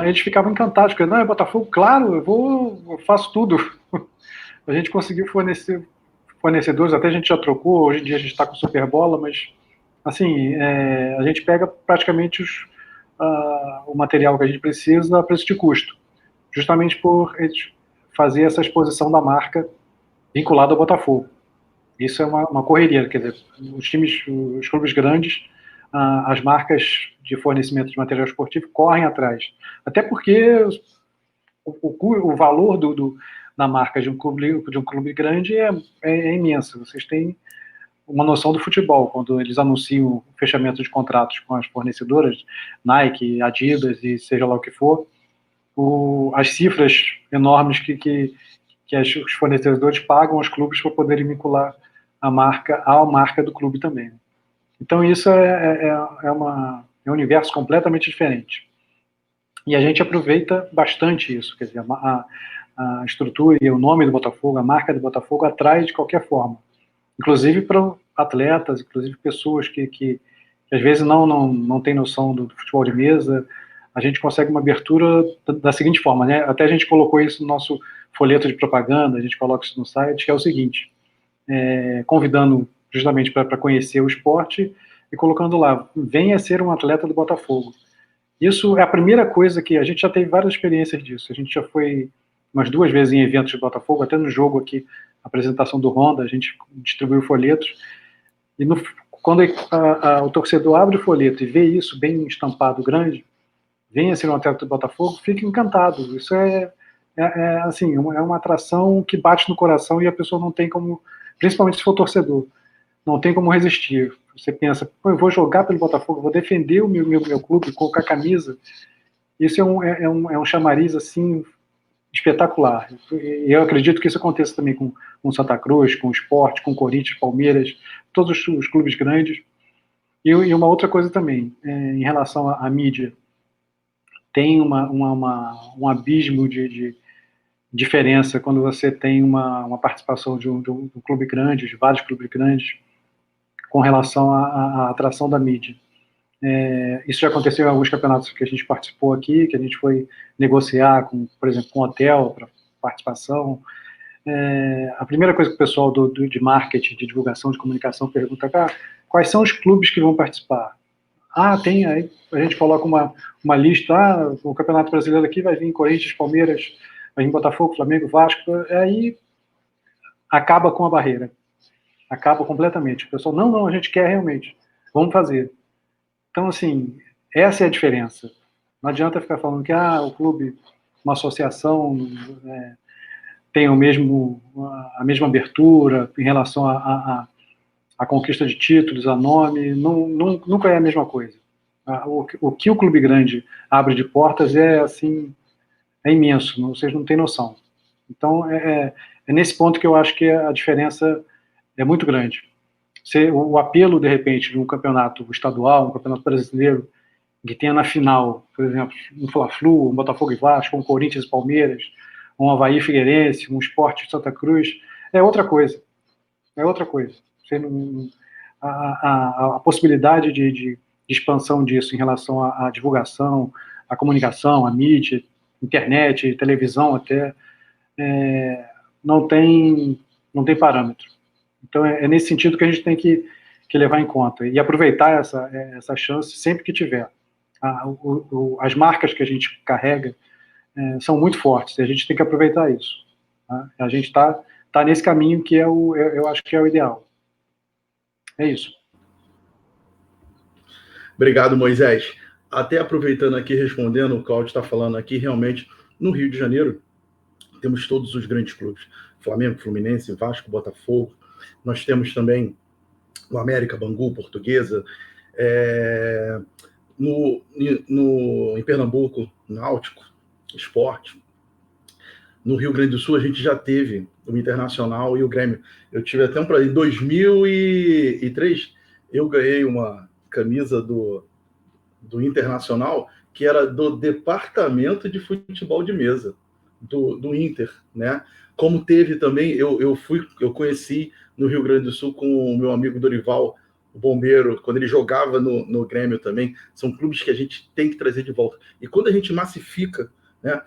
eles ficavam encantados, porque, não, é Botafogo, claro, eu faço tudo. A gente conseguiu fornecedores, até a gente já trocou, hoje em dia a gente está com Superbola, mas, assim, a gente pega praticamente o material que a gente precisa a preço de custo, justamente por fazer essa exposição da marca vinculada ao Botafogo. Isso é uma correria, quer dizer, os clubes grandes, as marcas de fornecimento de material esportivo correm atrás. Até porque o valor da marca de um clube grande é imenso. Vocês têm uma noção do futebol, quando eles anunciam o fechamento de contratos com as fornecedoras, Nike, Adidas e seja lá o que for, as cifras enormes que os fornecedores pagam aos clubes para poderem vincular a marca à marca do clube também. Então isso é um universo completamente diferente. E a gente aproveita bastante isso, quer dizer, a estrutura e o nome do Botafogo, a marca do Botafogo atrai de qualquer forma. Inclusive para atletas, inclusive pessoas que às vezes não têm noção do futebol de mesa. A gente consegue uma abertura da seguinte forma, né? Até a gente colocou isso no nosso folheto de propaganda, a gente coloca isso no site, que é o seguinte, convidando justamente para conhecer o esporte e colocando lá, venha ser um atleta do Botafogo. Isso é a primeira coisa que a gente já teve várias experiências disso. A gente já foi umas 2 vezes em eventos de Botafogo, até no jogo aqui, a apresentação do Honda, a gente distribuiu folhetos. E quando o torcedor abre o folheto e vê isso bem estampado, grande, venha ser um atleta do Botafogo, fica encantado. Isso assim, é uma atração que bate no coração e a pessoa não tem como, principalmente se for torcedor, não tem como resistir. Você pensa, eu vou jogar pelo Botafogo, vou defender o meu clube, colocar a camisa. Isso é um chamariz, assim, espetacular. E eu acredito que isso aconteça também com Santa Cruz, com o Sport, com o Corinthians, Palmeiras, todos os clubes grandes. E uma outra coisa também, em relação à mídia, tem um abismo de diferença quando você tem uma participação de um clube grande, de vários clubes grandes, com relação à atração da mídia. Isso já aconteceu em alguns campeonatos que a gente participou aqui, que a gente foi negociar, por exemplo, com hotel para participação. A primeira coisa que o pessoal de marketing, de divulgação, de comunicação pergunta, quais são os clubes que vão participar? Tem, aí a gente coloca uma lista, o Campeonato Brasileiro aqui vai vir Corinthians, Palmeiras, vai vir Botafogo, Flamengo, Vasco, aí acaba com a barreira. Acaba completamente. O pessoal, não, a gente quer realmente, vamos fazer. Então, assim, essa é a diferença. Não adianta ficar falando que o clube, uma associação, tem a mesma abertura em relação à conquista de títulos, a nome, nunca é a mesma coisa. O que o clube grande abre de portas assim, é imenso, vocês não têm noção. Então, é nesse ponto que eu acho que a diferença é muito grande. O apelo, de repente, de um campeonato estadual, um campeonato brasileiro, que tenha na final, por exemplo, um Fla-Flu, um Botafogo e Vasco, um Corinthians e Palmeiras, um Avaí e Figueirense, um Sport de Santa Cruz, é outra coisa. É outra coisa. A possibilidade de expansão disso em relação à divulgação, à comunicação, à mídia, internet, televisão até, não tem parâmetro. Então, é nesse sentido que a gente tem que levar em conta e aproveitar essa chance sempre que tiver. As marcas que a gente carrega são muito fortes e a gente tem que aproveitar isso. Tá? A gente está nesse caminho que eu acho que é o ideal. É isso. Obrigado, Moisés. Até aproveitando aqui, respondendo, o Cláudio está falando aqui, realmente, no Rio de Janeiro, temos todos os grandes clubes, Flamengo, Fluminense, Vasco, Botafogo, nós temos também o América, Bangu, Portuguesa, em Pernambuco, Náutico, Sport. No Rio Grande do Sul, a gente já teve o Internacional e o Grêmio. Eu tive até um prazer. Em 2003, eu ganhei uma camisa do Internacional, que era do departamento de futebol de mesa, do Inter, né? Como teve também, eu conheci no Rio Grande do Sul com o meu amigo Dorival, o bombeiro, quando ele jogava no Grêmio também. São clubes que a gente tem que trazer de volta. E quando a gente massifica, né?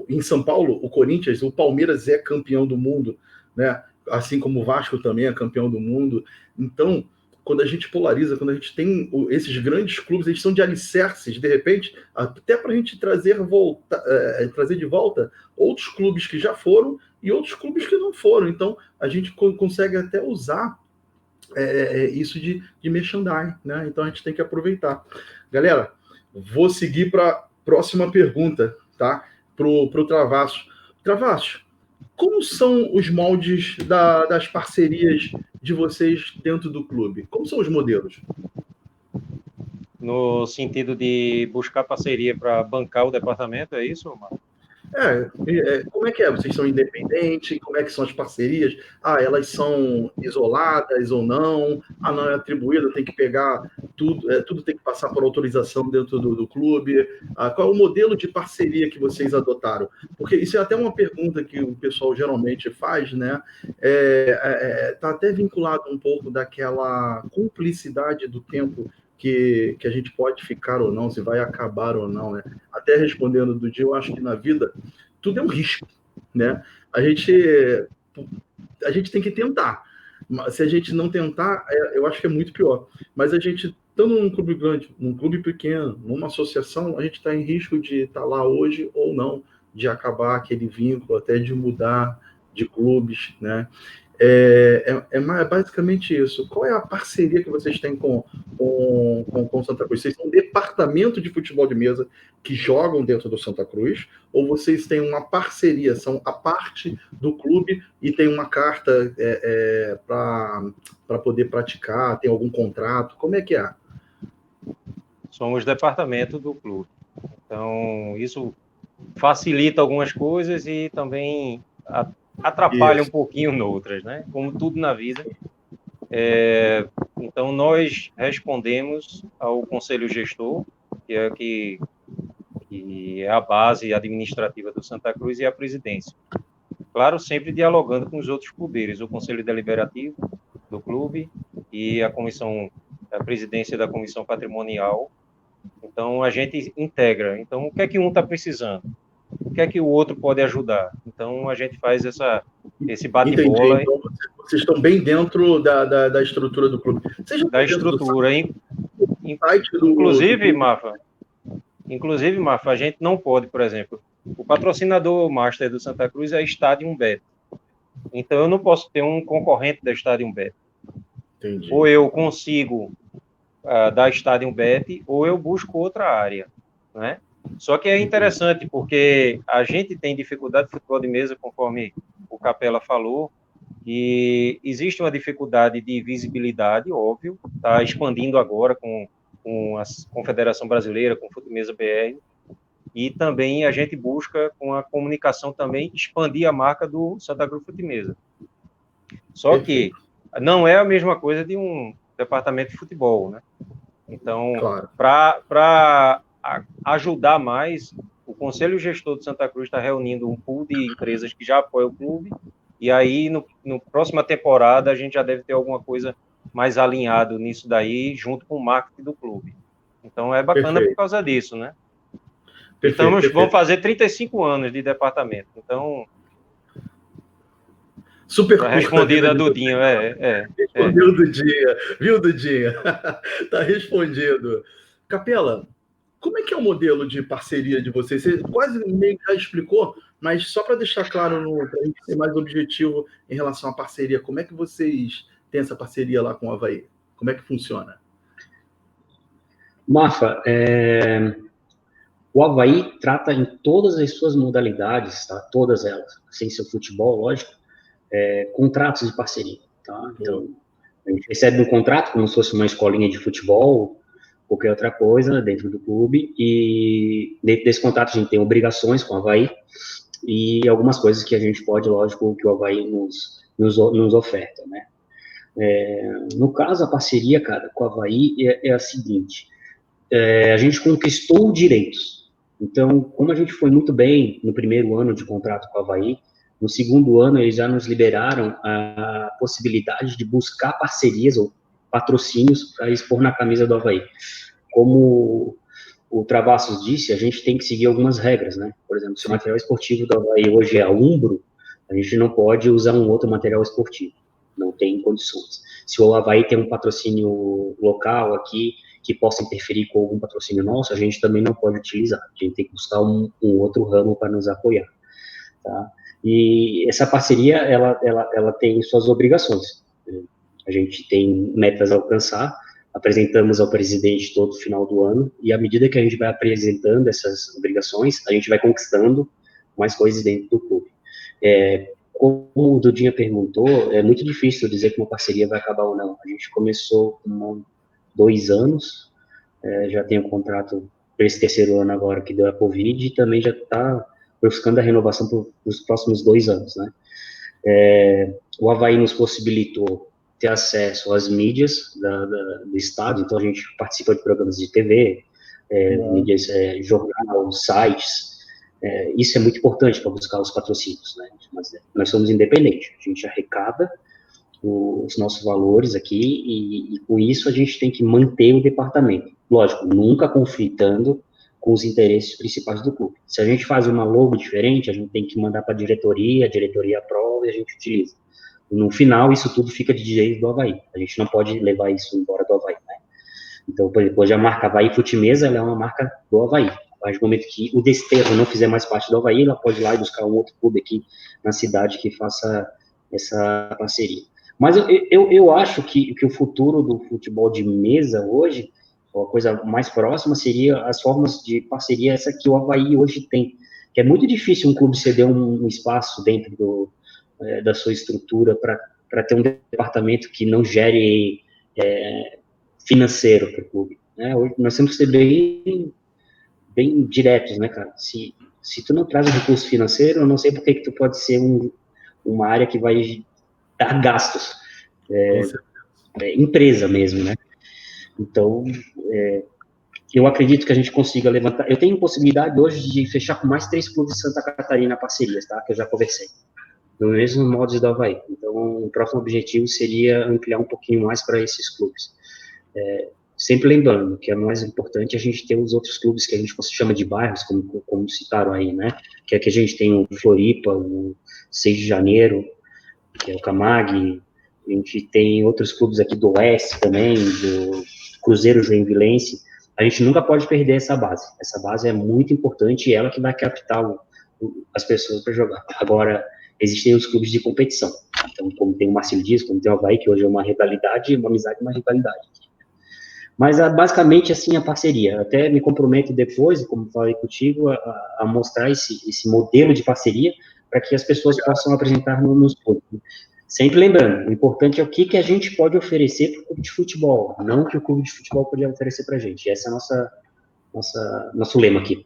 Em São Paulo, o Corinthians, o Palmeiras é campeão do mundo, né? Assim como o Vasco também é campeão do mundo. Então, quando a gente polariza, quando a gente tem esses grandes clubes, eles são de alicerces, de repente, até para a gente trazer de volta outros clubes que já foram e outros clubes que não foram. Então, a gente consegue até usar isso de merchandising, né? Então, a gente tem que aproveitar. Galera, vou seguir para a próxima pergunta, tá? Pro Travasso. Travasso, como são os moldes das parcerias de vocês dentro do clube? Como são os modelos? No sentido de buscar parceria para bancar o departamento, é isso, Marcos? Como é que é? Vocês são independentes? Como é que são as parcerias? Elas são isoladas ou não? Não é atribuída, tem que pegar tudo, tudo tem que passar por autorização dentro do clube. Qual é o modelo de parceria que vocês adotaram? Porque isso é até uma pergunta que o pessoal geralmente faz, né? Está até vinculado um pouco daquela cumplicidade do tempo que a gente pode ficar ou não, se vai acabar ou não, né? Até respondendo do dia, eu acho que na vida tudo é um risco, né? A gente tem que tentar. Se a gente não tentar, eu acho que é muito pior. Mas a gente, estando num clube grande, num clube pequeno, numa associação, a gente está em risco de estar lá hoje ou não, de acabar aquele vínculo, até de mudar de clubes, né? Basicamente isso. Qual é a parceria que vocês têm com Santa Cruz? Vocês são um departamento de futebol de mesa que jogam dentro do Santa Cruz, ou vocês têm uma parceria, são a parte do clube e tem uma carta para poder praticar, tem algum contrato? Como é que é? Somos departamento do clube. Então, isso facilita algumas coisas e também atrapalha um pouquinho noutras, né? Como tudo na vida. Então, nós respondemos ao Conselho Gestor, que é a base administrativa do Santa Cruz, e a presidência. Claro, sempre dialogando com os outros poderes, o Conselho Deliberativo do clube e a presidência da Comissão Patrimonial. Então, a gente integra. Então, o que é que um está precisando? O que é que o outro pode ajudar? Então, a gente faz esse bate-bola. Então, vocês estão bem dentro da estrutura do clube. Da estrutura, inclusive, Mafa, a gente não pode, por exemplo, o patrocinador master do Santa Cruz é a Stadium Bet. Então, eu não posso ter um concorrente da Stadium Bet. Entendi. Ou eu consigo da Stadium Bet, ou eu busco outra área, né? Só que é interessante, porque a gente tem dificuldade de futebol de mesa, conforme o Capela falou, e existe uma dificuldade de visibilidade, óbvio, está expandindo agora com a Confederação Brasileira, com o Fute-Mesa BR, e também a gente busca, com a comunicação também, expandir a marca do Santa Cruz Fute-Mesa. Só que não é a mesma coisa de um departamento de futebol, né? Então, claro, para ajudar mais, o Conselho Gestor de Santa Cruz está reunindo um pool de empresas que já apoiam o clube, e aí, no próxima temporada, a gente já deve ter alguma coisa mais alinhado nisso daí, junto com o marketing do clube. Então, é bacana por causa disso, né? Vamos fazer 35 anos de departamento. Então, super respondida a Dudinho, Respondeu o Dudinha, viu, Dudinha? Tá respondido. Capela, como é que é o modelo de parceria de vocês? Você quase meio que já explicou, mas só para deixar claro, para a gente ser mais objetivo em relação à parceria, como é que vocês têm essa parceria lá com o Avaí? Como é que funciona? Mafa, O Avaí trata em todas as suas modalidades, tá? Todas elas, sem ser o futebol, lógico, contratos de parceria, tá? Então, a gente recebe um contrato como se fosse uma escolinha de futebol, qualquer outra coisa dentro do clube, e dentro desse contrato a gente tem obrigações com o Avaí e algumas coisas que a gente pode, lógico, que o Avaí nos oferta, né? No caso, a parceria, cara, com o Avaí é a seguinte, a gente conquistou direitos. Então, como a gente foi muito bem no primeiro ano de contrato com o Avaí, no segundo ano eles já nos liberaram a possibilidade de buscar parcerias ou patrocínios para expor na camisa do Avaí. Como o Travassos disse, a gente tem que seguir algumas regras, né? Por exemplo, se o material esportivo do Avaí hoje é a Umbro, a gente não pode usar um outro material esportivo. Não tem condições. Se o Avaí tem um patrocínio local aqui, que possa interferir com algum patrocínio nosso, a gente também não pode utilizar. A gente tem que buscar um outro ramo para nos apoiar, tá? E essa parceria, ela tem suas obrigações. A gente tem metas a alcançar, apresentamos ao presidente todo final do ano, e à medida que a gente vai apresentando essas obrigações, a gente vai conquistando mais coisas dentro do clube. Como o Dudinha perguntou, é muito difícil dizer que uma parceria vai acabar ou não. A gente começou com 2 anos, já tem um contrato para esse terceiro ano agora que deu a Covid, e também já está buscando a renovação para os próximos 2 anos, né? O Avaí nos possibilitou ter acesso às mídias do estado, então a gente participa de programas de TV, mídias, jornal, sites. Isso é muito importante para buscar os patrocínios, né? Mas nós somos independentes, a gente arrecada os nossos valores aqui e com isso a gente tem que manter o departamento. Lógico, nunca conflitando com os interesses principais do clube. Se a gente faz uma logo diferente, a gente tem que mandar para a diretoria aprova e a gente utiliza. No final, isso tudo fica de direito do Avaí. A gente não pode levar isso embora do Avaí, né? Então, por exemplo, hoje a marca Avaí Futimesa, ela é uma marca do Avaí. A partir do momento que o Desterro não fizer mais parte do Avaí, ela pode ir lá e buscar um outro clube aqui na cidade que faça essa parceria. Mas eu acho que o futuro do futebol de mesa hoje, a coisa mais próxima seria as formas de parceria essa que o Avaí hoje tem, que é muito difícil um clube ceder um espaço dentro da sua estrutura para ter um departamento que não gere financeiro para o clube, né? Hoje nós temos que ser bem diretos, né, cara? Se tu não traz um recurso financeiro, eu não sei por que tu pode ser uma área que vai dar gastos, empresa mesmo, né? Então, eu acredito que a gente consiga levantar. Eu tenho possibilidade hoje de fechar com mais 3 clubes de Santa Catarina parcerias, tá? Que eu já conversei. No mesmo molde do Avaí. Então, o próximo objetivo seria ampliar um pouquinho mais para esses clubes. Sempre lembrando que é mais importante a gente ter os outros clubes que a gente chama de bairros, como citaram aí, né? Que aqui a gente tem o Floripa, o 6 de Janeiro, que é o Camag, a gente tem outros clubes aqui do Oeste também, do Cruzeiro Joinvilense. A gente nunca pode perder essa base. Essa base é muito importante e ela que vai captar as pessoas para jogar. Agora, existem os clubes de competição. Então, como tem o Marcelo Dias, como tem o Avaí, que hoje é uma rivalidade, uma amizade, uma rivalidade. Mas, basicamente, assim, a parceria. Até me comprometo depois, como falei contigo, a mostrar esse modelo de parceria para que as pessoas possam apresentar nos clubes. Sempre lembrando, o importante é o que a gente pode oferecer para o clube de futebol, não o que o clube de futebol pode oferecer para a gente. Esse é nosso lema aqui.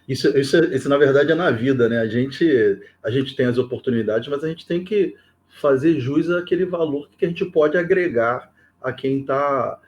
Isso, na verdade, é na vida, né? A gente tem as oportunidades, mas a gente tem que fazer jus àquele valor que a gente pode agregar a quem está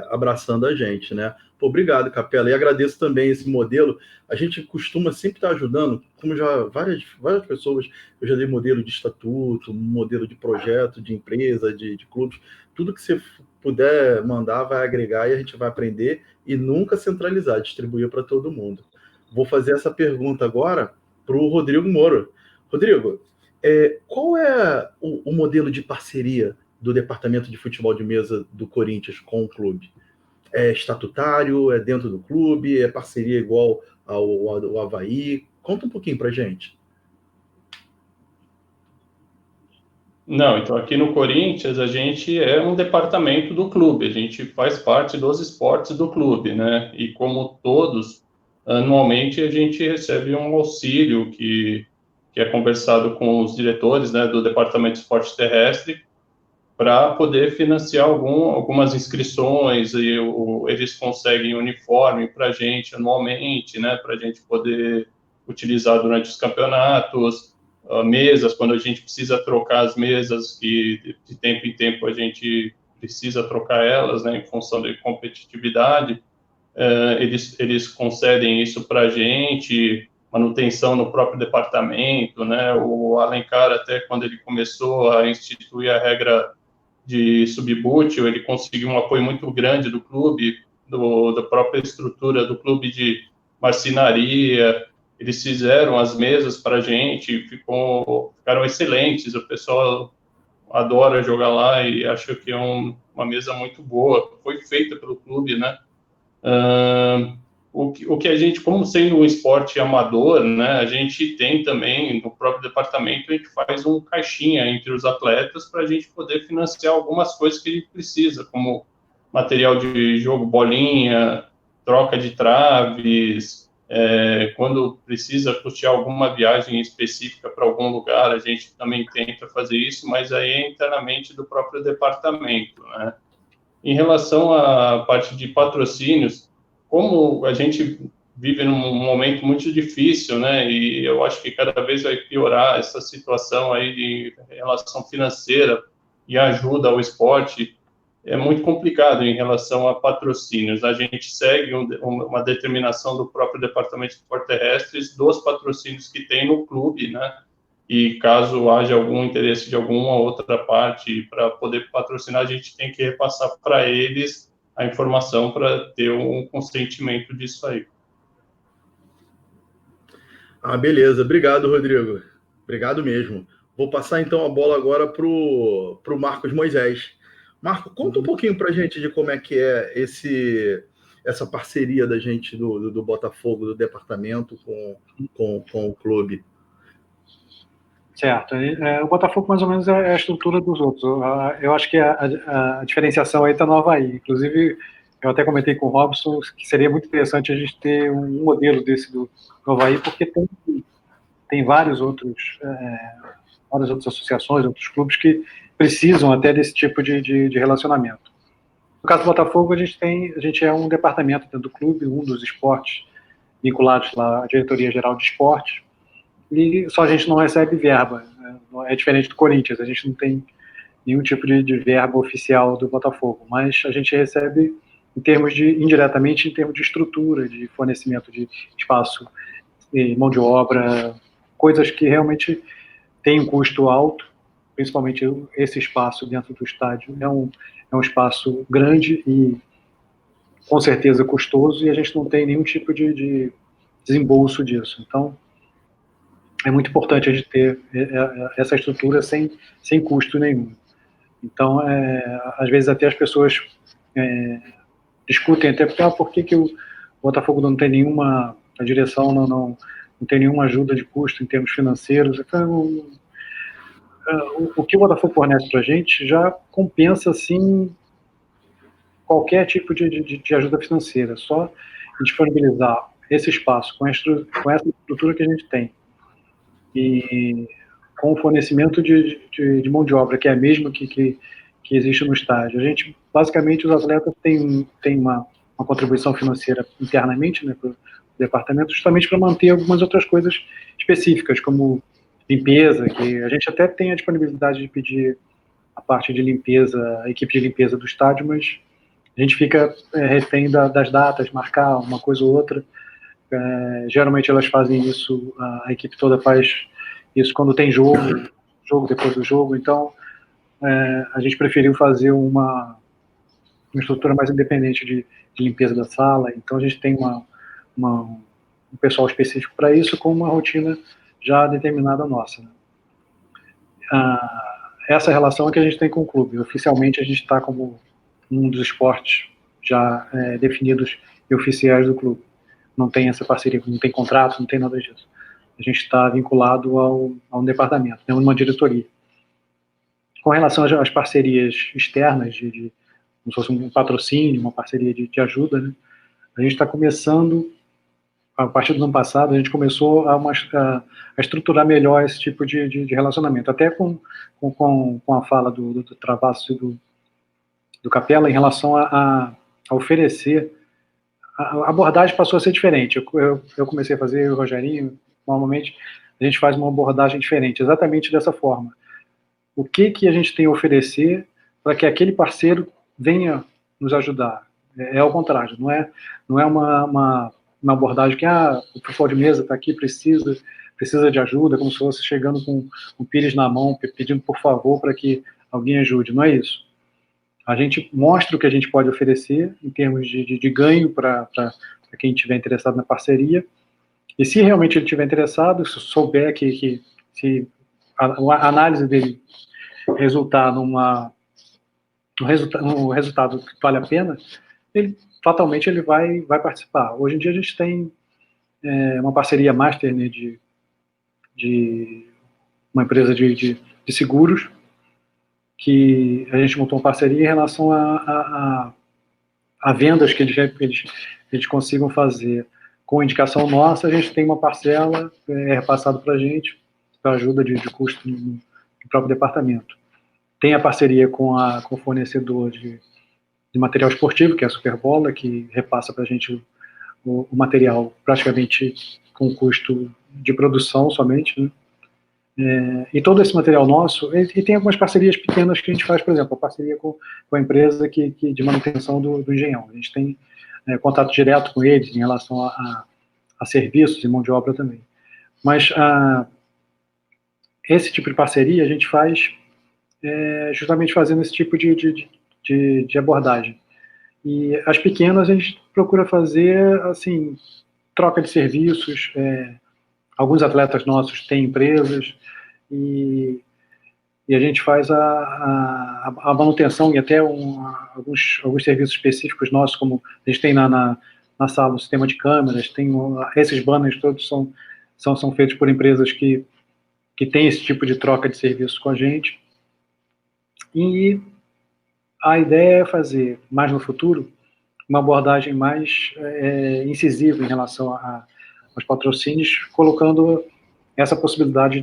abraçando a gente, né? Pô, obrigado, Capela, e agradeço também esse modelo. A gente costuma sempre estar ajudando, como já várias pessoas, eu já dei modelo de estatuto, modelo de projeto, de empresa, de clubes, tudo que você puder mandar vai agregar e a gente vai aprender e nunca centralizar, distribuir para todo mundo. Vou fazer essa pergunta agora para o Rodrigo Moro. Rodrigo, qual é o modelo de parceria do Departamento de Futebol de Mesa do Corinthians com o clube? É estatutário? É dentro do clube? É parceria igual ao Avaí? Conta um pouquinho para a gente. Não, então aqui no Corinthians a gente é um departamento do clube, a gente faz parte dos esportes do clube, né? E como todos, anualmente a gente recebe um auxílio que é conversado com os diretores, né, do Departamento de Esporte Terrestre, para poder financiar algumas inscrições, e eles conseguem uniforme para a gente anualmente, né, para a gente poder utilizar durante os campeonatos, mesas, quando a gente precisa trocar as mesas, que de tempo em tempo a gente precisa trocar elas, né, em função da competitividade, eles concedem isso para a gente, manutenção no próprio departamento, né, o Alencar, até quando ele começou a instituir a regra de subbútil, ele conseguiu um apoio muito grande do clube, da própria estrutura do clube de marcenaria. Eles fizeram as mesas para a gente, ficaram excelentes, o pessoal adora jogar lá e acho que é uma mesa muito boa, foi feita pelo clube, né? O que a gente, como sendo um esporte amador, né, a gente tem também, no próprio departamento, a gente faz um caixinha entre os atletas para a gente poder financiar algumas coisas que a gente precisa, como material de jogo, bolinha, troca de traves, quando precisa custear alguma viagem específica para algum lugar, a gente também tenta fazer isso, mas aí é internamente do próprio departamento, né? Em relação à parte de patrocínios, como a gente vive num momento muito difícil, né, e eu acho que cada vez vai piorar essa situação aí de relação financeira e ajuda ao esporte, é muito complicado em relação a patrocínios. A gente segue uma determinação do próprio Departamento de Esportes Terrestres dos patrocínios que tem no clube, né, e caso haja algum interesse de alguma outra parte para poder patrocinar, a gente tem que repassar para eles a informação para ter um consentimento disso aí. Beleza. Obrigado, Rodrigo. Obrigado mesmo. Vou passar então a bola agora para o Marcos Moisés. Marco, conta um pouquinho para a gente de como é que é essa parceria da gente do Botafogo, do departamento com o clube. Certo. O Botafogo, mais ou menos, é a estrutura dos outros. Eu acho que a diferenciação aí está no Avaí. Inclusive, eu até comentei com o Robson que seria muito interessante a gente ter um modelo desse do Avaí, porque tem várias outras associações, outros clubes que precisam até desse tipo de relacionamento. No caso do Botafogo, a gente é um departamento dentro do clube, um dos esportes vinculados lá à Diretoria Geral de Esporte, e só a gente não recebe verba, né? É diferente do Corinthians, a gente não tem nenhum tipo de verba oficial do Botafogo, mas a gente recebe indiretamente em termos de estrutura, de fornecimento de espaço, mão de obra, coisas que realmente têm um custo alto, principalmente esse espaço dentro do estádio é um espaço grande e com certeza custoso, e a gente não tem nenhum tipo de desembolso disso. Então, é muito importante a gente ter essa estrutura sem custo nenhum. Então, às vezes até as pessoas discutem até por que o Botafogo não tem nenhuma, a direção não tem nenhuma ajuda de custo em termos financeiros. O que o Botafogo fornece para a gente já compensa, assim, qualquer tipo de ajuda financeira. Só disponibilizar esse espaço com essa estrutura que a gente tem e com o fornecimento de mão de obra, que é a mesma que existe no estádio. A gente, basicamente, os atletas têm uma contribuição financeira internamente, né, para o departamento, justamente para manter algumas outras coisas específicas, como limpeza, que a gente até tem a disponibilidade de pedir a parte de limpeza, a equipe de limpeza do estádio, mas a gente fica refém das datas, marcar uma coisa ou outra. Geralmente elas fazem isso, a equipe toda faz isso quando tem jogo depois do jogo, então a gente preferiu fazer uma estrutura mais independente de limpeza da sala, então a gente tem um pessoal específico para isso, com uma rotina já determinada nossa, né? Essa relação é que a gente tem com o clube. Oficialmente a gente está como um dos esportes já definidos e oficiais do clube. Não tem essa parceria, não tem contrato, não tem nada disso. A gente está vinculado a um departamento, né, uma diretoria. Com relação às parcerias externas, como se fosse um patrocínio, uma parceria de ajuda, né? A gente está começando, a partir do ano passado, a gente começou a estruturar melhor esse tipo de relacionamento, até com a fala do Travassos e do Capella em relação a oferecer. A abordagem passou a ser diferente. Eu comecei a fazer, o Rogerinho, normalmente a gente faz uma abordagem diferente, exatamente dessa forma. O que a gente tem a oferecer para que aquele parceiro venha nos ajudar? É ao contrário, não é uma abordagem que o futebol de mesa está aqui, precisa de ajuda, como se fosse chegando com um pires na mão, pedindo por favor para que alguém ajude. Não é isso. A gente mostra o que a gente pode oferecer em termos de ganho para quem estiver interessado na parceria, e se realmente ele estiver interessado, se souber que se a análise dele resultar no resultado que vale a pena, fatalmente ele vai participar. Hoje em dia a gente tem uma parceria master, né, de uma empresa de seguros, que a gente montou uma parceria em relação a vendas que eles consigam fazer com indicação nossa. A gente tem uma parcela repassada para a gente, para ajuda de custo no próprio departamento. Tem a parceria com o fornecedor de material esportivo, que é a Superbola, que repassa para a gente o material praticamente com custo de produção somente, né? E todo esse material nosso, e tem algumas parcerias pequenas que a gente faz, por exemplo, a parceria com a empresa de manutenção do Engenhão. A gente tem contato direto com eles em relação a serviços e mão de obra também. Mas esse tipo de parceria a gente faz justamente fazendo esse tipo de abordagem. E as pequenas a gente procura fazer, assim, troca de serviços. Alguns atletas nossos têm empresas, e a gente faz a manutenção e até alguns serviços específicos nossos, como a gente tem na sala um sistema de câmeras, esses banners todos são feitos por empresas que têm esse tipo de troca de serviços com a gente. E a ideia é fazer, mais no futuro, uma abordagem mais incisiva em relação aos patrocínios, colocando essa possibilidade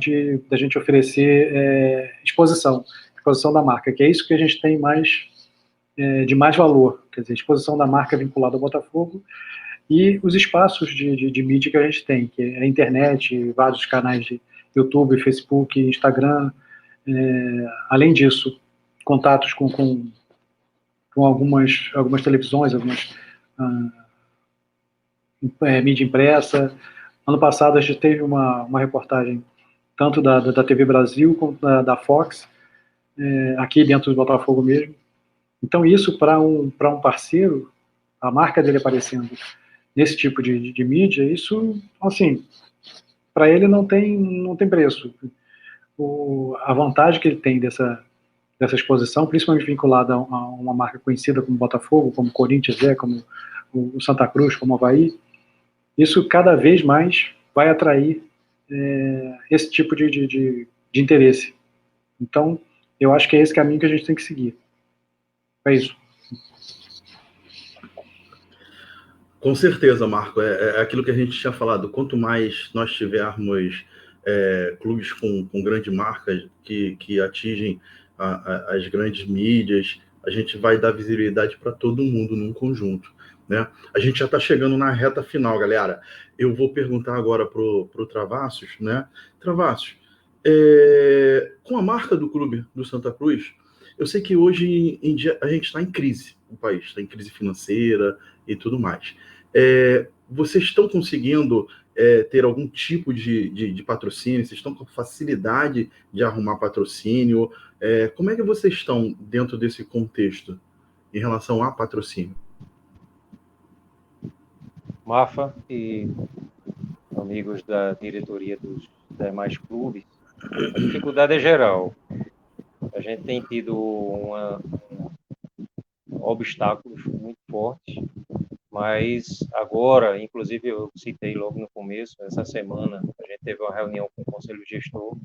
da gente oferecer exposição da marca, que é isso que a gente tem de mais valor, quer dizer, exposição da marca vinculada ao Botafogo, e os espaços de mídia que a gente tem, que é a internet, vários canais de YouTube, Facebook, Instagram. Além disso, contatos com algumas televisões, algumas mídia impressa. Ano passado a gente teve uma reportagem tanto da TV Brasil quanto da Fox, aqui dentro do Botafogo mesmo. Então isso, para um parceiro, a marca dele aparecendo nesse tipo de mídia, isso, assim, para ele não tem preço. A vantagem que ele tem dessa exposição, principalmente vinculada a uma marca conhecida como Botafogo, como Corinthians, como o Santa Cruz, como o Avaí, isso cada vez mais vai atrair esse tipo de interesse. Então, eu acho que é esse caminho que a gente tem que seguir. É isso. Com certeza, Marco. É aquilo que a gente tinha falado. Quanto mais nós tivermos clubes com grandes marcas que atingem as grandes mídias, a gente vai dar visibilidade para todo mundo num conjunto, né? A gente já está chegando na reta final, galera. Eu vou perguntar agora para o Travassos, né? Travassos, com a marca do clube do Santa Cruz, eu sei que hoje em dia a gente está em crise, o país está em crise financeira e tudo mais. Vocês estão conseguindo ter algum tipo de patrocínio? Vocês estão com facilidade de arrumar patrocínio? Como é que vocês estão dentro desse contexto em relação a patrocínio? Mafa e amigos da diretoria dos demais clubes, a dificuldade é geral. A gente tem tido obstáculos muito fortes, mas agora, inclusive eu citei logo no começo, essa semana, a gente teve uma reunião com o Conselho Gestor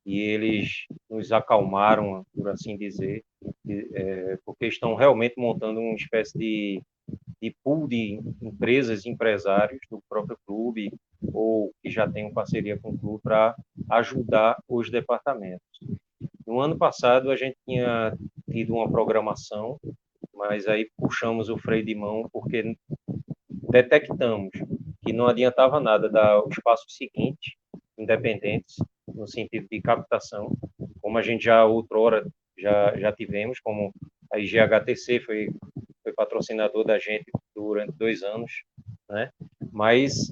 e eles nos acalmaram, por assim dizer, porque estão realmente montando uma espécie de pool de empresas, empresários do próprio clube, ou que já tenham parceria com o clube para ajudar os departamentos. No ano passado, a gente tinha tido uma programação, mas aí puxamos o freio de mão porque detectamos que não adiantava nada dar o espaço seguinte, independentes, no sentido de captação, como a gente já outrora já tivemos, como a IGHTC foi patrocinador da gente durante 2 anos, né? Mas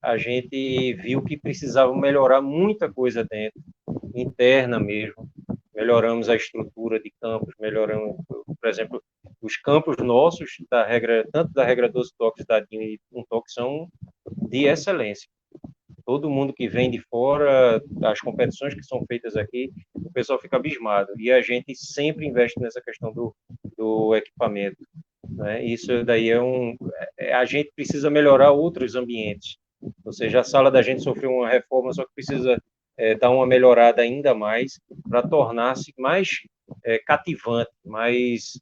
a gente viu que precisava melhorar muita coisa dentro, interna mesmo. Melhoramos a estrutura de campos, melhoramos, por exemplo, os campos nossos, tanto da regra 12 toques da DIN e 1 toque, são de excelência. Todo mundo que vem de fora, as competições que são feitas aqui, o pessoal fica abismado. E a gente sempre investe nessa questão do equipamento, né? Isso daí a gente precisa melhorar outros ambientes. Ou seja, a sala da gente sofreu uma reforma, só que precisa dar uma melhorada ainda mais para tornar-se mais cativante, mais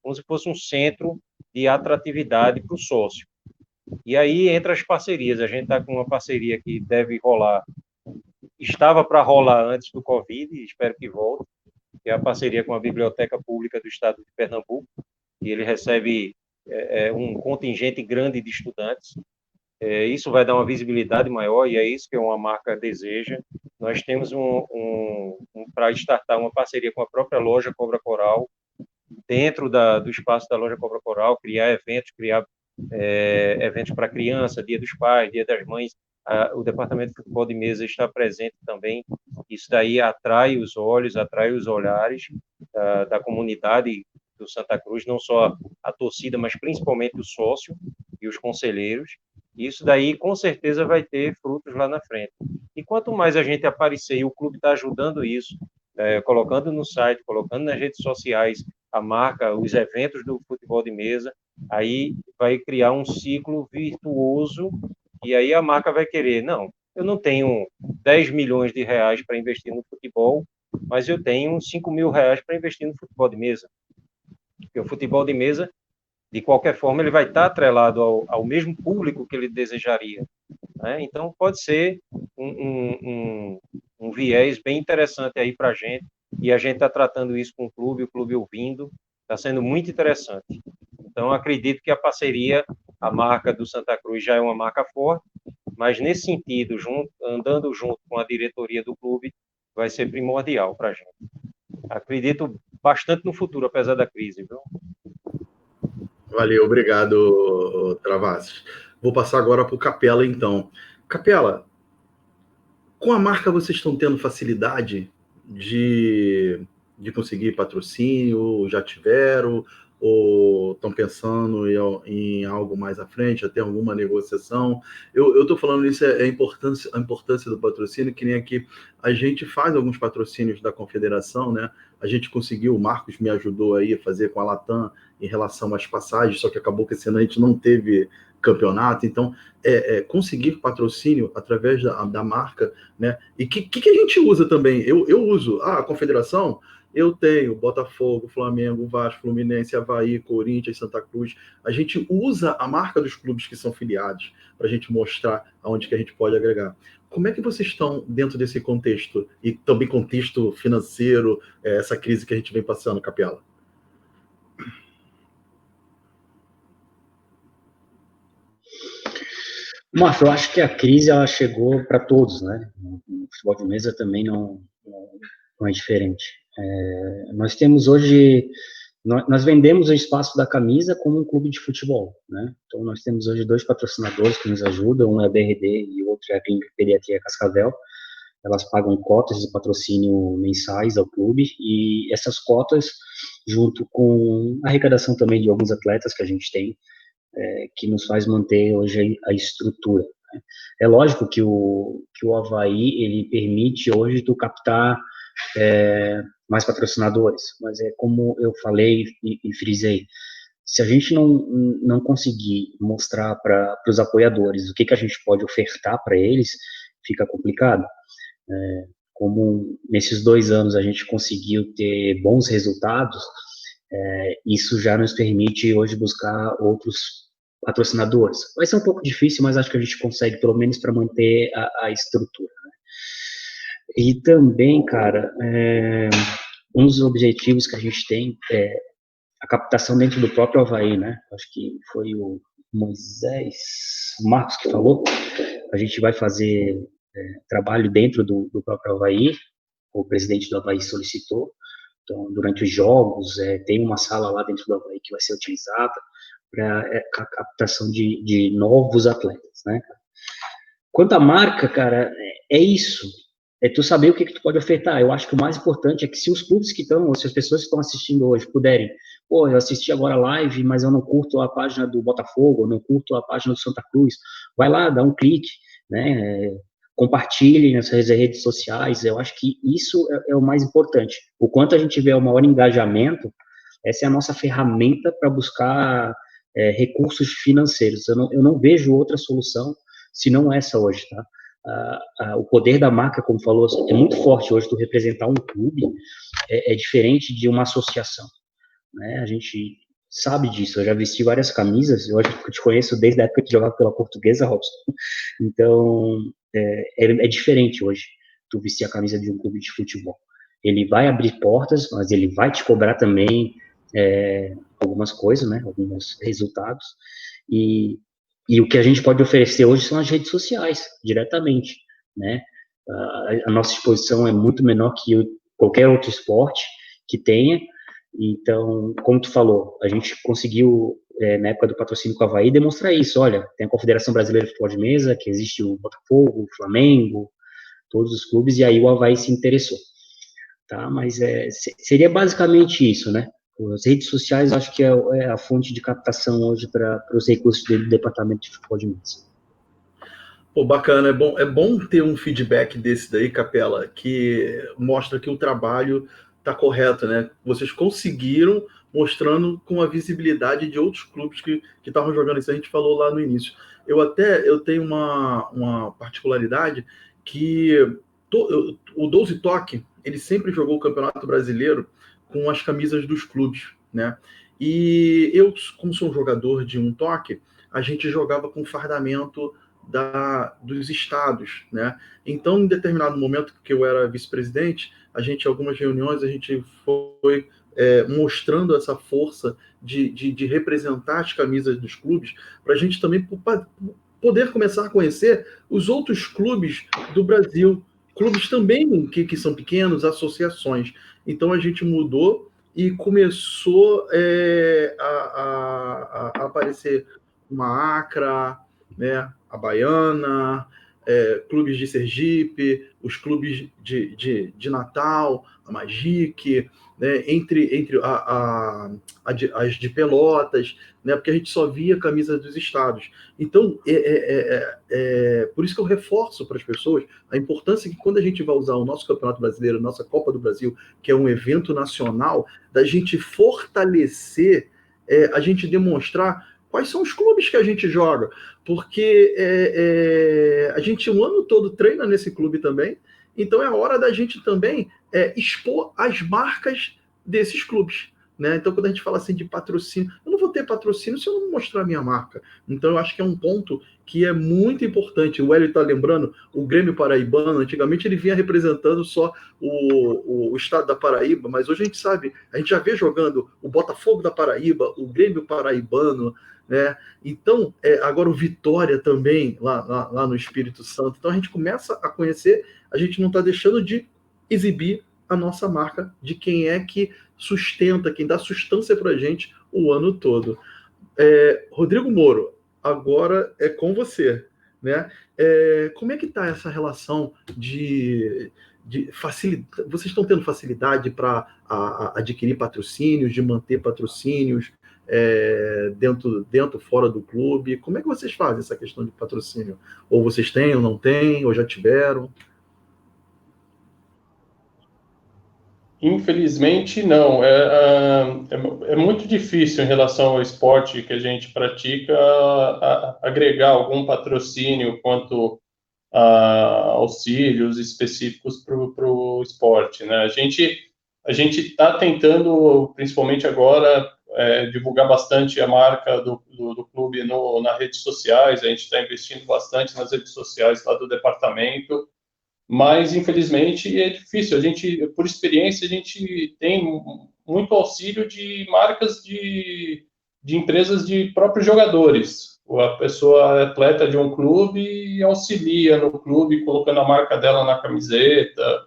como se fosse um centro de atratividade para o sócio. E aí entra as parcerias. A gente está com uma parceria que deve rolar, estava para rolar antes do Covid, e espero que volte, que é a parceria com a Biblioteca Pública do Estado de Pernambuco, e ele recebe um contingente grande de estudantes. Isso vai dar uma visibilidade maior, e é isso que uma marca deseja. Nós temos para startar uma parceria com a própria loja Cobra Coral, dentro do espaço da loja Cobra Coral, criar eventos para criança, Dia dos Pais, Dia das Mães. O Departamento de Futebol de Mesa está presente também. Isso daí atrai os olhos, atrai os olhares da comunidade do Santa Cruz, não só a torcida, mas principalmente o sócio e os conselheiros. Isso daí, com certeza, vai ter frutos lá na frente. E quanto mais a gente aparecer, e o clube está ajudando isso, colocando no site, colocando nas redes sociais a marca, os eventos do futebol de mesa, aí vai criar um ciclo virtuoso, e aí a marca vai querer, não, eu não tenho 10 milhões de reais para investir no futebol, mas eu tenho 5 mil reais para investir no futebol de mesa. Porque o futebol de mesa, de qualquer forma, ele vai estar atrelado ao mesmo público que ele desejaria, né? Então, pode ser um viés bem interessante aí para a gente, e a gente está tratando isso com o clube ouvindo, está sendo muito interessante. Então, acredito que a parceria, a marca do Santa Cruz já é uma marca forte, mas nesse sentido, andando junto com a diretoria do clube, vai ser primordial para a gente. Acredito bastante no futuro, apesar da crise, viu? Valeu, obrigado, Travassos. Vou passar agora para o Capela, então. Capela, com a marca vocês estão tendo facilidade de conseguir patrocínio? Já tiveram? Ou estão pensando em algo mais à frente, até alguma negociação? Eu estou falando isso, a importância do patrocínio, que nem aqui a gente faz alguns patrocínios da Confederação, né? A gente conseguiu, o Marcos me ajudou aí a fazer com a Latam em relação às passagens, só que acabou que esse ano a gente não teve campeonato, então conseguir patrocínio através da marca, né? E que a gente usa também? Eu uso a Confederação. Eu tenho Botafogo, Flamengo, Vasco, Fluminense, Avaí, Corinthians, Santa Cruz. A gente usa a marca dos clubes que são filiados para a gente mostrar aonde que a gente pode agregar. Como é que vocês estão dentro desse contexto? E também contexto financeiro, essa crise que a gente vem passando, Capela? Márcio, eu acho que a crise ela chegou para todos, né? O futebol de mesa também não é diferente. Nós temos hoje, nós vendemos o espaço da camisa como um clube de futebol, né? Então nós temos hoje 2 patrocinadores que nos ajudam, um é a BRD e o outro é a Clínica Pediatria Cascavel. Elas pagam cotas de patrocínio mensais ao clube, e essas cotas, junto com a arrecadação também de alguns atletas que a gente tem, que nos faz manter hoje a estrutura. Né? É lógico que o Avaí, ele permite hoje tu captar mais patrocinadores, mas é como eu falei e frisei, se a gente não conseguir mostrar para os apoiadores o que a gente pode ofertar para eles, fica complicado. Como nesses 2 anos a gente conseguiu ter bons resultados, isso já nos permite hoje buscar outros patrocinadores. Vai ser um pouco difícil, mas acho que a gente consegue, pelo menos, para manter a estrutura, né? E também, cara, um dos objetivos que a gente tem é a captação dentro do próprio Avaí, né? Acho que foi o o Marcos que falou. A gente vai fazer trabalho dentro do próprio Avaí, o presidente do Avaí solicitou. Então, durante os jogos, tem uma sala lá dentro do Avaí que vai ser utilizada para a captação de novos atletas, né? Quanto à marca, cara, é isso. É tu saber o que tu pode ofertar. Eu acho que o mais importante é que se os clubes que estão, ou se as pessoas que estão assistindo hoje puderem, eu assisti agora a live, mas eu não curto a página do Botafogo, eu não curto a página do Santa Cruz, vai lá, dá um clique, né? Compartilhem nas redes sociais. Eu acho que isso é o mais importante. O quanto a gente tiver o maior engajamento, essa é a nossa ferramenta para buscar recursos financeiros. Eu não vejo outra solução se não essa hoje, tá? O poder da marca, como falou, é muito forte hoje. Tu representar um clube é diferente de uma associação, né? A gente sabe disso. Eu já vesti várias camisas. Eu acho que eu te conheço desde a época que jogava pela Portuguesa, Robson. Então, é diferente hoje tu vestir a camisa de um clube de futebol. Ele vai abrir portas, mas ele vai te cobrar também algumas coisas, né? Alguns resultados. E o que a gente pode oferecer hoje são as redes sociais, diretamente, né? A nossa exposição é muito menor que qualquer outro esporte que tenha. Então, como tu falou, a gente conseguiu, na época do patrocínio com o Avaí, demonstrar isso. Olha, tem a Confederação Brasileira de Futebol de Mesa, que existe o Botafogo, o Flamengo, todos os clubes, e aí o Avaí se interessou. Tá? Mas seria basicamente isso, né? As redes sociais, acho que é a fonte de captação hoje para os recursos do Departamento de Futebol de Mesa. Pô, bacana, é bom ter um feedback desse daí, Capela, que mostra que o trabalho está correto, né? Vocês conseguiram, mostrando com a visibilidade de outros clubes que estavam jogando isso. A gente falou lá no início. Eu tenho uma particularidade que o 12 Toque, ele sempre jogou o Campeonato Brasileiro com as camisas dos clubes, né? E eu, como sou um jogador de um toque, a gente jogava com fardamento dos estados, né? Então, em determinado momento que eu era vice-presidente, algumas reuniões, a gente foi mostrando essa força de representar as camisas dos clubes, para a gente também poder começar a conhecer os outros clubes do Brasil, clubes também que são pequenos, associações. Então, a gente mudou e começou a aparecer uma Acra, né, a Baiana, clubes de Sergipe, os clubes de Natal, a Magic, né, entre as de Pelotas, né, porque a gente só via a camisa dos estados. Então, por isso que eu reforço para as pessoas a importância que quando a gente vai usar o nosso Campeonato Brasileiro, nossa Copa do Brasil, que é um evento nacional, da gente fortalecer, a gente demonstrar quais são os clubes que a gente joga, porque a gente o ano todo treina nesse clube também, então é hora da gente também expor as marcas desses clubes, né? Então, quando a gente fala assim de patrocínio, eu não vou ter patrocínio se eu não mostrar a minha marca. Então, eu acho que é um ponto que é muito importante. O Hélio está lembrando, o Grêmio Paraibano, antigamente ele vinha representando só o estado da Paraíba, mas hoje a gente sabe, a gente já vê jogando o Botafogo da Paraíba, o Grêmio Paraibano, né? Então, agora o Vitória também, lá no Espírito Santo. Então, a gente começa a conhecer, a gente não está deixando de exibir a nossa marca de quem é que sustenta, quem dá sustância para a gente o ano todo. Rodrigo Moro, agora é com você, né? Como é que está essa relação de facilidade? Vocês estão tendo facilidade para adquirir patrocínios, de manter patrocínios dentro, fora do clube? Como é que vocês fazem essa questão de patrocínio? Ou vocês têm, ou não têm, ou já tiveram? Infelizmente, não. É muito difícil em relação ao esporte que a gente pratica agregar algum patrocínio quanto auxílios específicos para o esporte, né? A gente está tentando, principalmente agora, divulgar bastante a marca do clube nas redes sociais. A gente está investindo bastante nas redes sociais lá do departamento, mas infelizmente é difícil. A gente, por experiência, a gente tem muito auxílio de marcas de empresas de próprios jogadores. A pessoa é atleta de um clube e auxilia no clube, colocando a marca dela na camiseta,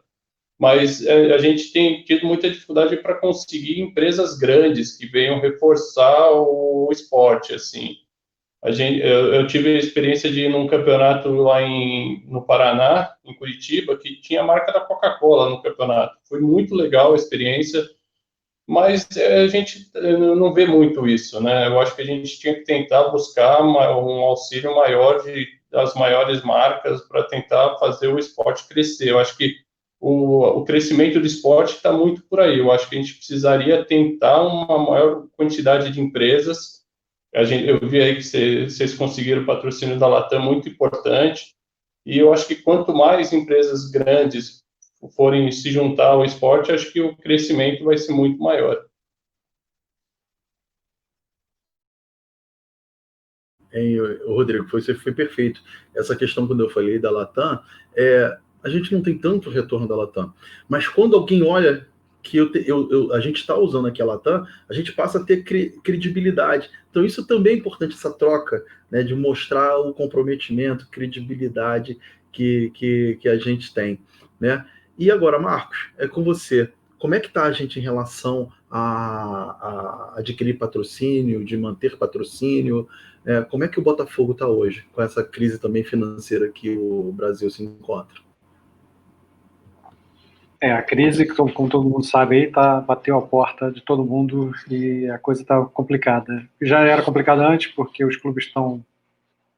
mas a gente tem tido muita dificuldade para conseguir empresas grandes que venham reforçar o esporte, assim. Eu tive a experiência de ir num campeonato lá no Paraná, em Curitiba, que tinha a marca da Coca-Cola no campeonato. Foi muito legal a experiência, mas a gente não vê muito isso, né? Eu acho que a gente tinha que tentar buscar um auxílio maior das maiores marcas para tentar fazer o esporte crescer. Eu acho que o crescimento do esporte está muito por aí. Eu acho que a gente precisaria tentar uma maior quantidade de empresas. Eu vi aí que vocês conseguiram o patrocínio da Latam, muito importante, e eu acho que quanto mais empresas grandes forem se juntar ao esporte, acho que o crescimento vai ser muito maior. Rodrigo, você foi perfeito. Essa questão, quando eu falei da Latam, a gente não tem tanto retorno da Latam, mas quando alguém olha que a gente está usando aqui a Latam, a gente passa a ter credibilidade. Então isso também é importante, essa troca, né, de mostrar o comprometimento, credibilidade que a gente tem, né? E agora, Marcos, é com você. Como é que está a gente em relação a adquirir patrocínio, de manter patrocínio? Como é que o Botafogo está hoje, com essa crise também financeira que o Brasil se encontra? A crise, como todo mundo sabe, aí bateu a porta de todo mundo e a coisa está complicada. Já era complicada antes, porque os clubes estão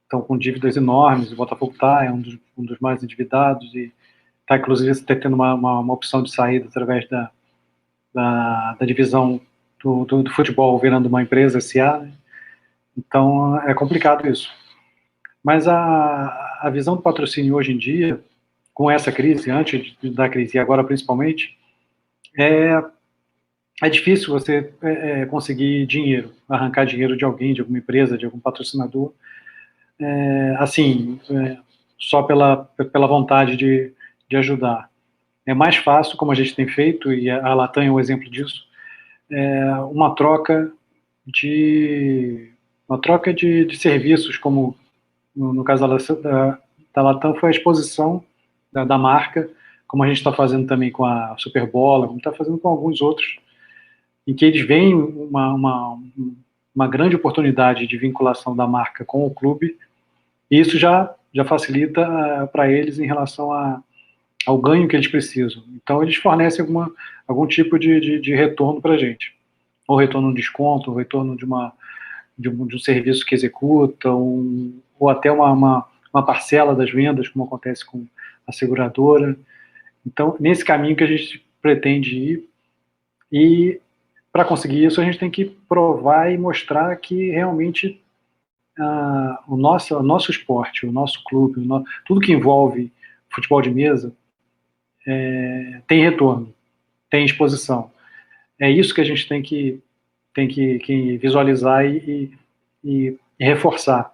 com dívidas enormes, o Botafogo é um dos mais endividados e está, inclusive, tendo uma opção de saída através da divisão do futebol virando uma empresa SA, né? Então é complicado isso. Mas a visão do patrocínio hoje em dia, com essa crise, antes da crise e agora principalmente, é difícil você conseguir dinheiro, arrancar dinheiro de alguém, de alguma empresa, de algum patrocinador, só pela vontade de ajudar. É mais fácil, como a gente tem feito, e a Latam é um exemplo disso, uma troca de serviços, como no caso da Latam foi a exposição da marca, como a gente está fazendo também com a Superbola, como está fazendo com alguns outros, em que eles veem uma grande oportunidade de vinculação da marca com o clube, e isso já facilita para eles em relação ao ganho que eles precisam. Então eles fornecem algum tipo de retorno para a gente, ou retorno de desconto, ou retorno de um serviço que executa, ou até uma parcela das vendas, como acontece com a seguradora. Então, nesse caminho que a gente pretende ir, e para conseguir isso a gente tem que provar e mostrar que realmente o nosso esporte, o nosso clube, tudo que envolve futebol de mesa tem retorno, tem exposição. É isso que a gente tem que visualizar e reforçar.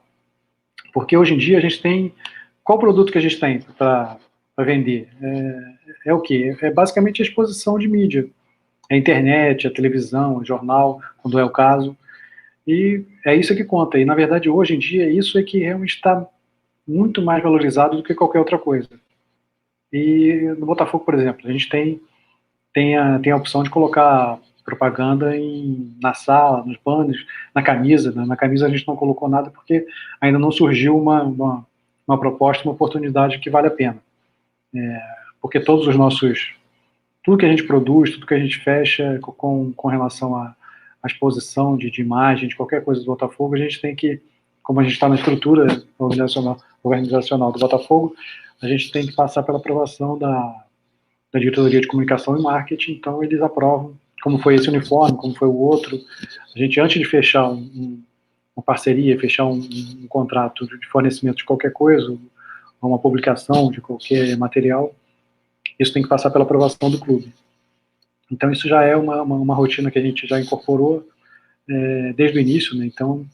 Porque hoje em dia a gente tem... Qual produto que a gente tem para vender? É o quê? É basicamente a exposição de mídia. É a internet, a televisão, o jornal, quando é o caso. E é isso que conta. E, na verdade, hoje em dia, isso é que realmente está muito mais valorizado do que qualquer outra coisa. E no Botafogo, por exemplo, a gente tem a opção de colocar propaganda na sala, nos banners, na camisa. Na camisa a gente não colocou nada porque ainda não surgiu uma proposta, uma oportunidade que vale a pena. Porque tudo que a gente produz, tudo que a gente fecha com relação à exposição de imagem, de qualquer coisa do Botafogo, a gente tem que, como a gente está na estrutura organizacional do Botafogo, a gente tem que passar pela aprovação da diretoria de comunicação e marketing. Então eles aprovam, como foi esse uniforme, como foi o outro. A gente, antes de fechar uma parceria, fechar um contrato de fornecimento de qualquer coisa, uma publicação de qualquer material, isso tem que passar pela aprovação do clube. Então, isso já é uma rotina que a gente já incorporou desde o início, né? Então,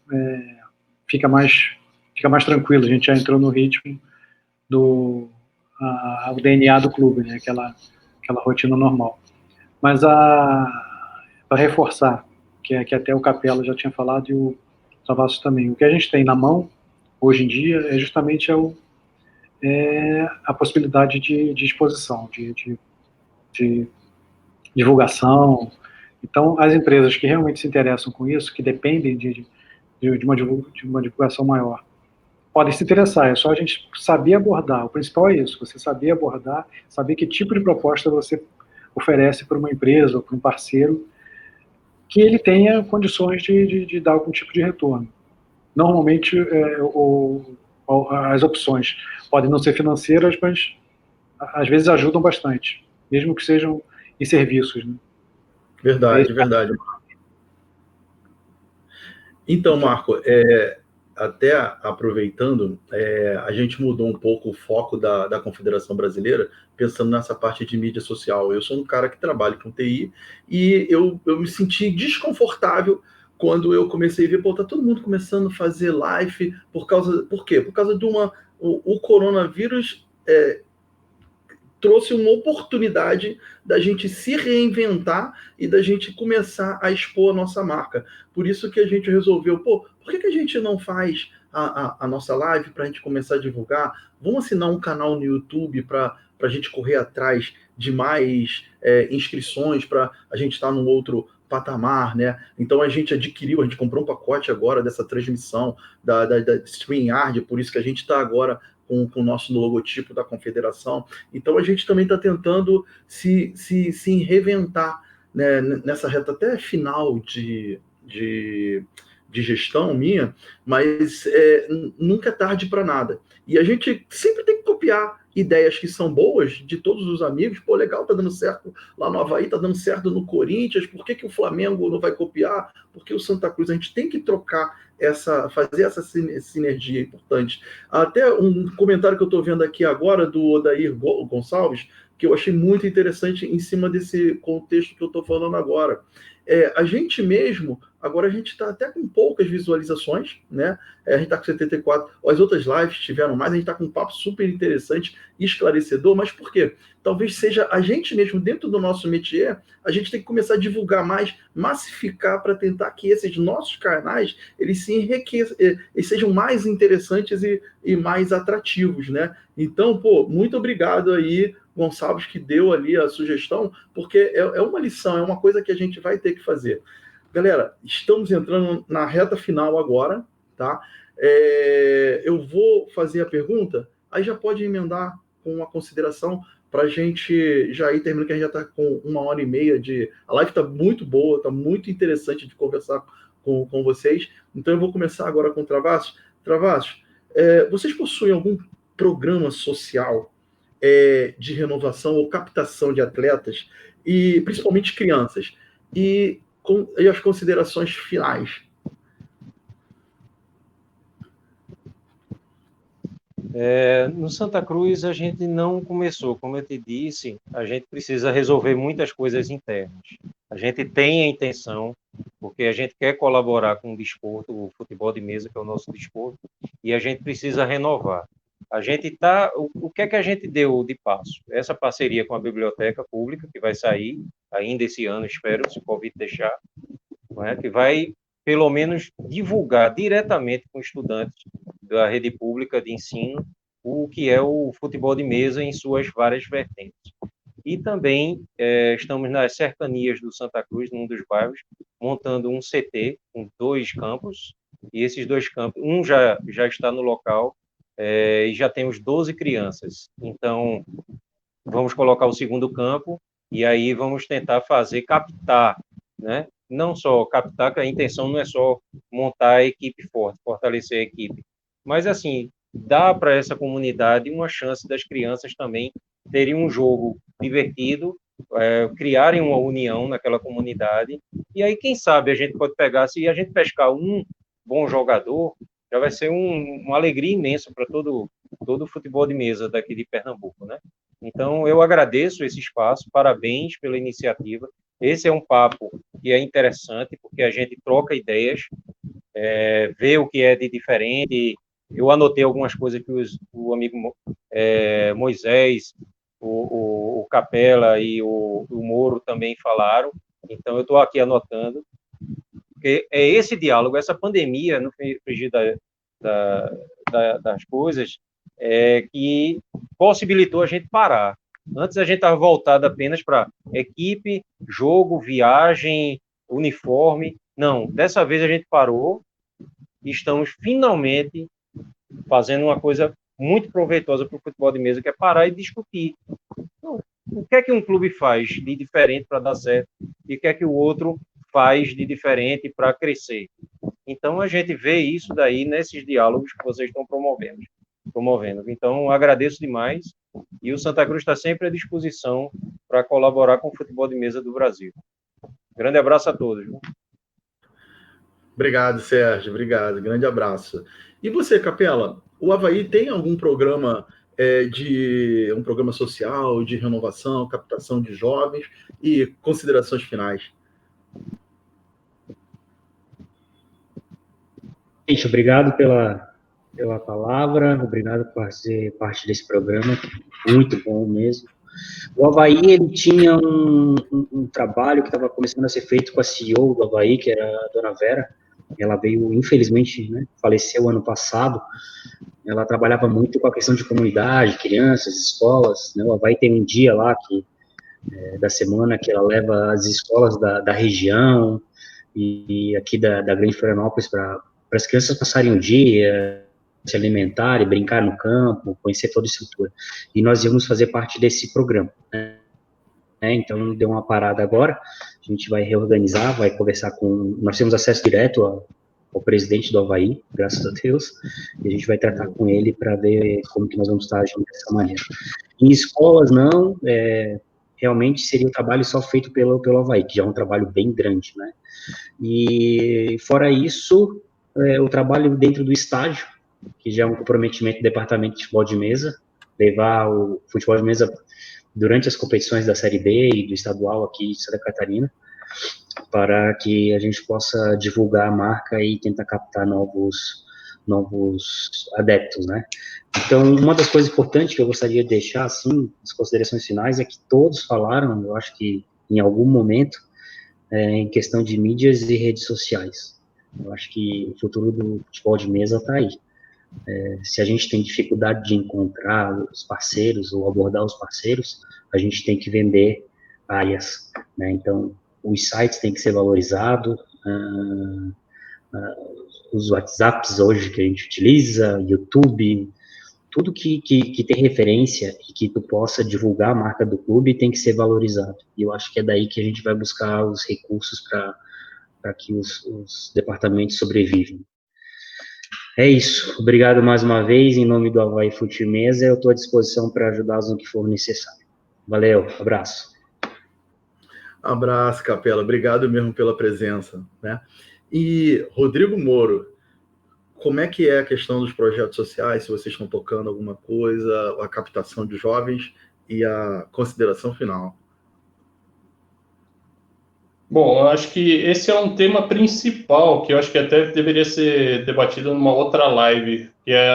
fica mais tranquilo, a gente já entrou no ritmo do o DNA do clube, né? Aquela rotina normal. Mas para reforçar, que até o Capela já tinha falado e o Travassos também, o que a gente tem na mão hoje em dia é justamente a possibilidade de exposição, de divulgação. Então, as empresas que realmente se interessam com isso, que dependem de uma divulgação maior, podem se interessar. É só a gente saber abordar. O principal é isso, você saber abordar, saber que tipo de proposta você oferece para uma empresa ou para um parceiro que ele tenha condições de dar algum tipo de retorno. Normalmente, as opções podem não ser financeiras, mas às vezes ajudam bastante, mesmo que sejam em serviços, né? Verdade, verdade. Então, Marco, até aproveitando, a gente mudou um pouco o foco da Confederação Brasileira, pensando nessa parte de mídia social. Eu sou um cara que trabalha com TI e eu me senti desconfortável quando eu comecei a ver, tá todo mundo começando a fazer live por quê? Por causa de o coronavírus trouxe uma oportunidade da gente se reinventar e da gente começar a expor a nossa marca. Por isso que a gente resolveu, por que a gente não faz a nossa live para a gente começar a divulgar? Vamos assinar um canal no YouTube para a gente correr atrás de mais inscrições, para a gente estar num outro patamar, né? Então a gente comprou um pacote agora dessa transmissão da StreamYard, por isso que a gente está agora com o nosso logotipo da confederação. Então a gente também está tentando se reinventar, né, nessa reta até final de gestão minha, mas nunca é tarde para nada. E a gente sempre tem que copiar ideias que são boas de todos os amigos. Legal, tá dando certo lá no Avaí, tá dando certo no Corinthians, por que o Flamengo não vai copiar? Porque o Santa Cruz, a gente tem que trocar fazer essa sinergia importante. Até um comentário que eu estou vendo aqui agora do Odair Gonçalves, que eu achei muito interessante em cima desse contexto que eu estou falando agora. A gente mesmo, agora a gente está até com poucas visualizações, né? A gente está com 74, as outras lives tiveram mais, a gente está com um papo super interessante e esclarecedor, mas por quê? Talvez seja a gente mesmo, dentro do nosso métier, a gente tem que começar a divulgar mais, massificar para tentar que esses nossos canais, eles se enriqueçam, eles sejam mais interessantes e mais atrativos, né? Então, muito obrigado aí, Gonçalves, que deu ali a sugestão, porque é uma lição, é uma coisa que a gente vai ter que fazer. Galera, estamos entrando na reta final agora, tá? Eu vou fazer a pergunta, aí já pode emendar com uma consideração para a gente já ir terminando, que a gente já está com 1h30 A live está muito boa, está muito interessante de conversar com vocês. Então eu vou começar agora com o Travassos. Travassos, vocês possuem algum programa social de renovação ou captação de atletas, e principalmente crianças? E as considerações finais. No Santa Cruz a gente não começou, como eu te disse, a gente precisa resolver muitas coisas internas. A gente tem a intenção, porque a gente quer colaborar com o desporto, o futebol de mesa, que é o nosso desporto, e a gente precisa renovar. A gente está... O que é que a gente deu de passo? Essa parceria com a Biblioteca Pública, que vai sair ainda esse ano, espero, se o Covid deixar, que vai, pelo menos, divulgar diretamente com estudantes da rede pública de ensino o que é o futebol de mesa em suas várias vertentes. E também estamos nas cercanias do Santa Cruz, num dos bairros, montando um CT com 2 campos, e esses 2 campos, um já está no local, e já temos 12 crianças. Então, vamos colocar o segundo campo, e aí vamos tentar captar, né? Não só captar, que a intenção não é só montar a equipe forte, fortalecer a equipe, mas, assim, dar para essa comunidade uma chance das crianças também terem um jogo divertido, criarem uma união naquela comunidade, e aí, quem sabe, a gente pode pegar, se a gente pescar um bom jogador, já vai ser uma alegria imensa para todo todo o futebol de mesa daqui de Pernambuco, né? Então, eu agradeço esse espaço, parabéns pela iniciativa. Esse é um papo que é interessante, porque a gente troca ideias, vê o que é de diferente. Eu anotei algumas coisas que o amigo Moisés, o Capela e o Moro também falaram, então eu estou aqui anotando, porque é esse diálogo, essa pandemia, no frigir das coisas, que possibilitou a gente parar. Antes a gente estava voltado apenas para equipe, jogo, viagem, uniforme. Não, dessa vez a gente parou e estamos finalmente fazendo uma coisa muito proveitosa para o futebol de mesa, que é parar e discutir. Então, o que é que um clube faz de diferente para dar certo e o que é que o outro faz de diferente para crescer. Então, a gente vê isso daí nesses diálogos que vocês estão promovendo. Então, agradeço demais e o Santa Cruz está sempre à disposição para colaborar com o futebol de mesa do Brasil. Grande abraço a todos. Obrigado, Sérgio. Obrigado. Grande abraço. E você, Capela, o Avaí tem algum programa um programa social, de renovação, captação de jovens e considerações finais? Gente, obrigado pela palavra, obrigado por fazer parte desse programa, muito bom mesmo. O Avaí, ele tinha um trabalho que estava começando a ser feito com a CEO do Avaí, que era a dona Vera. Ela veio, infelizmente, né, faleceu ano passado. Ela trabalhava muito com a questão de comunidade, crianças, escolas, né? O Avaí tem um dia lá da semana que ela leva as escolas da região e aqui da Grande Florianópolis para as crianças passarem o dia, se alimentarem, brincar no campo, conhecer toda a estrutura. E nós íamos fazer parte desse programa, né? Então, deu uma parada agora, a gente vai reorganizar, vai conversar com... Nós temos acesso direto ao presidente do Avaí, graças a Deus, e a gente vai tratar com ele para ver como que nós vamos estar agindo dessa maneira. Em escolas, não, realmente seria um trabalho só feito pelo Avaí, que já é um trabalho bem grande, né? E, fora isso, o trabalho dentro do estádio, que já é um comprometimento do departamento de futebol de mesa, levar o futebol de mesa durante as competições da Série B e do estadual aqui de Santa Catarina, para que a gente possa divulgar a marca e tentar captar novos adeptos, né? Então, uma das coisas importantes que eu gostaria de deixar, assim, as considerações finais, é que todos falaram, eu acho que em algum momento, em questão de mídias e redes sociais. Eu acho que o futuro do futebol de mesa está aí. Se a gente tem dificuldade de encontrar os parceiros ou abordar os parceiros, a gente tem que vender áreas, né? Então, os sites têm que ser valorizados, os WhatsApps hoje que a gente utiliza, YouTube, tudo que tem referência e que tu possa divulgar a marca do clube tem que ser valorizado. E eu acho que é daí que a gente vai buscar os recursos para que os departamentos sobrevivem. É isso. Obrigado mais uma vez. Em nome do Avaí Fute Mesa, eu estou à disposição para ajudá-los no que for necessário. Valeu, abraço. Abraço, Capela. Obrigado mesmo pela presença, né? E, Rodrigo Moro, como é que é a questão dos projetos sociais, se vocês estão tocando alguma coisa, a captação de jovens e a consideração final? Bom, eu acho que esse é um tema principal, que eu acho que até deveria ser debatido numa outra live, que é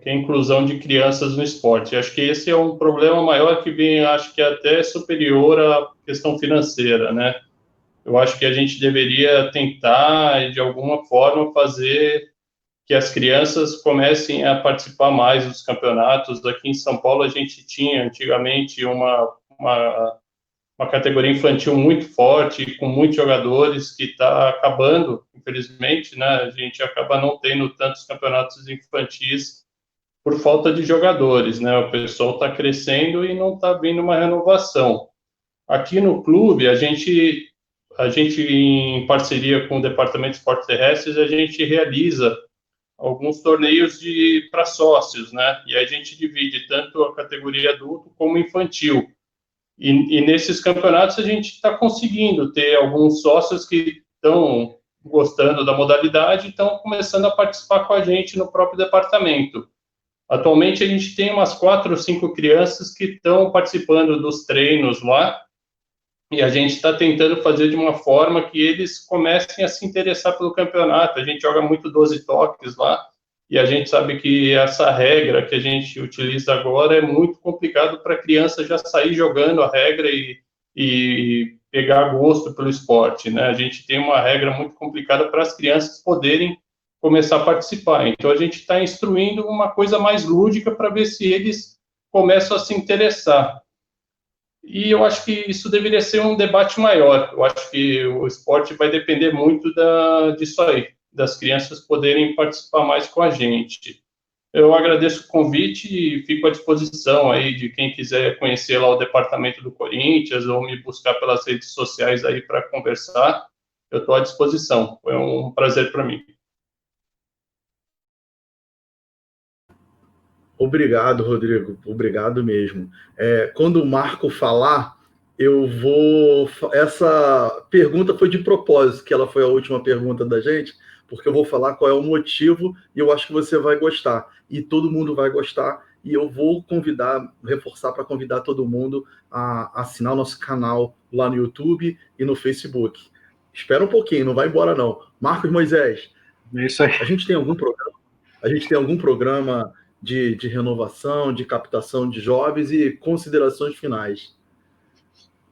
a inclusão de crianças no esporte. Eu acho que esse é um problema maior que vem, acho que até superior à questão financeira, né? Eu acho que a gente deveria tentar, de alguma forma, fazer que as crianças comecem a participar mais dos campeonatos. Aqui em São Paulo, a gente tinha, antigamente, uma categoria infantil muito forte, com muitos jogadores, que está acabando, infelizmente, né? A gente acaba não tendo tantos campeonatos infantis por falta de jogadores, né? O pessoal está crescendo e não está vindo uma renovação. Aqui no clube, a gente, em parceria com o Departamento de Esportes Terrestres, a gente realiza alguns torneios para sócios, né? E a gente divide tanto a categoria adulto como infantil. E nesses campeonatos a gente está conseguindo ter alguns sócios que estão gostando da modalidade e estão começando a participar com a gente no próprio departamento. Atualmente a gente tem umas 4 ou 5 crianças que estão participando dos treinos lá, e a gente está tentando fazer de uma forma que eles comecem a se interessar pelo campeonato. A gente joga muito 12 toques lá, e a gente sabe que essa regra que a gente utiliza agora é muito complicado para a criança já sair jogando a regra e pegar gosto pelo esporte, né? A gente tem uma regra muito complicada para as crianças poderem começar a participar. Então, a gente está instruindo uma coisa mais lúdica para ver se eles começam a se interessar. E eu acho que isso deveria ser um debate maior. Eu acho que o esporte vai depender muito disso aí, das crianças poderem participar mais com a gente. Eu agradeço o convite e fico à disposição aí de quem quiser conhecer lá o departamento do Corinthians ou me buscar pelas redes sociais aí para conversar. Eu estou à disposição. Foi um prazer para mim. Obrigado, Rodrigo. Obrigado mesmo. Quando o Marco falar, eu vou... Essa pergunta foi de propósito, que ela foi a última pergunta da gente, porque eu vou falar qual é o motivo e eu acho que você vai gostar. E todo mundo vai gostar. E eu vou reforçar para convidar todo mundo a assinar o nosso canal lá no YouTube e no Facebook. Espera um pouquinho, não vai embora não. Marcos Moisés, É isso aí. a gente tem algum programa de renovação, de captação de jovens e considerações finais?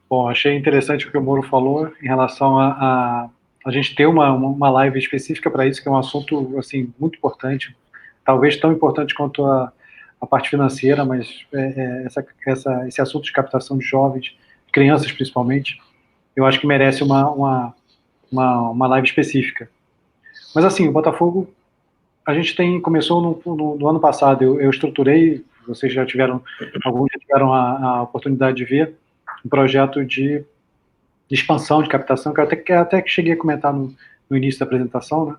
Bom, achei interessante o que o Moro falou em relação a gente ter uma live específica para isso, que é um assunto assim, muito importante, talvez tão importante quanto a parte financeira, mas esse assunto de captação de jovens, crianças principalmente, eu acho que merece uma live específica. Mas assim, o Botafogo, a gente começou no ano passado, eu estruturei, vocês alguns já tiveram a oportunidade de ver, um projeto de expansão, de captação, que eu até cheguei a comentar no início da apresentação,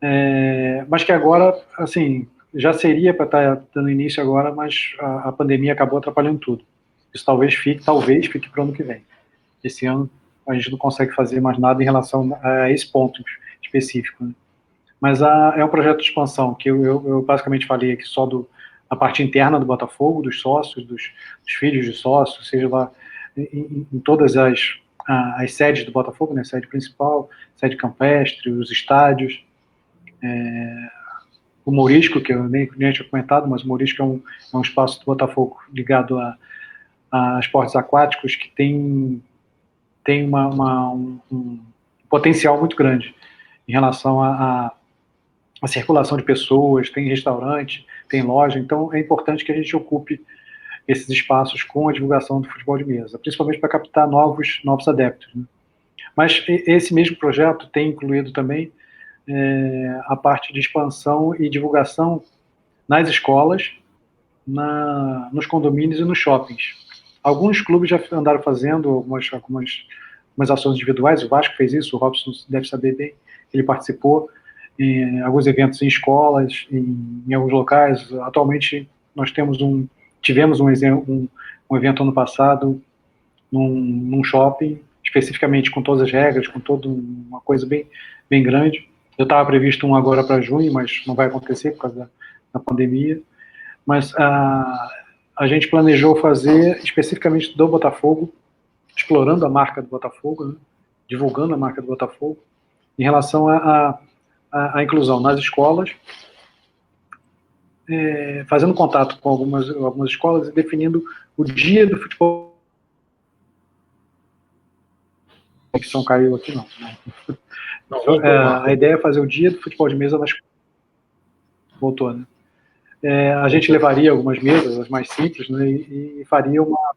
né? Mas que agora, assim, já seria para estar dando início agora, mas a pandemia acabou atrapalhando tudo. Isso talvez fique para o ano que vem. Esse ano a gente não consegue fazer mais nada em relação a esse ponto específico, né? Mas é um projeto de expansão, que eu basicamente falei aqui só a parte interna do Botafogo, dos sócios, dos filhos de sócios, seja lá em todas as sedes do Botafogo, né, sede principal, sede campestre, os estádios, o Mourisco, que eu nem tinha comentado, mas o Mourisco é um espaço do Botafogo ligado a esportes aquáticos que tem um potencial muito grande em relação a circulação de pessoas, tem restaurante, tem loja, então é importante que a gente ocupe esses espaços com a divulgação do futebol de mesa, principalmente para captar novos adeptos, né? Mas esse mesmo projeto tem incluído também a parte de expansão e divulgação nas escolas, nos condomínios e nos shoppings. Alguns clubes já andaram fazendo algumas ações individuais, o Vasco fez isso, o Robson deve saber bem, ele participou em alguns eventos em escolas, em alguns locais. Atualmente nós tivemos um evento ano passado num shopping, especificamente com todas as regras, com toda uma coisa bem grande. Eu estava previsto um agora para junho, mas não vai acontecer por causa da pandemia. Mas a gente planejou fazer especificamente do Botafogo, explorando a marca do Botafogo, né? Divulgando a marca do Botafogo, em relação à inclusão nas escolas, fazendo contato com algumas escolas e definindo o dia do futebol. A conexão caiu aqui, não. A ideia é fazer o dia do futebol de mesa nas escolas. Voltou, né? A gente levaria algumas mesas, as mais simples, né, e faria uma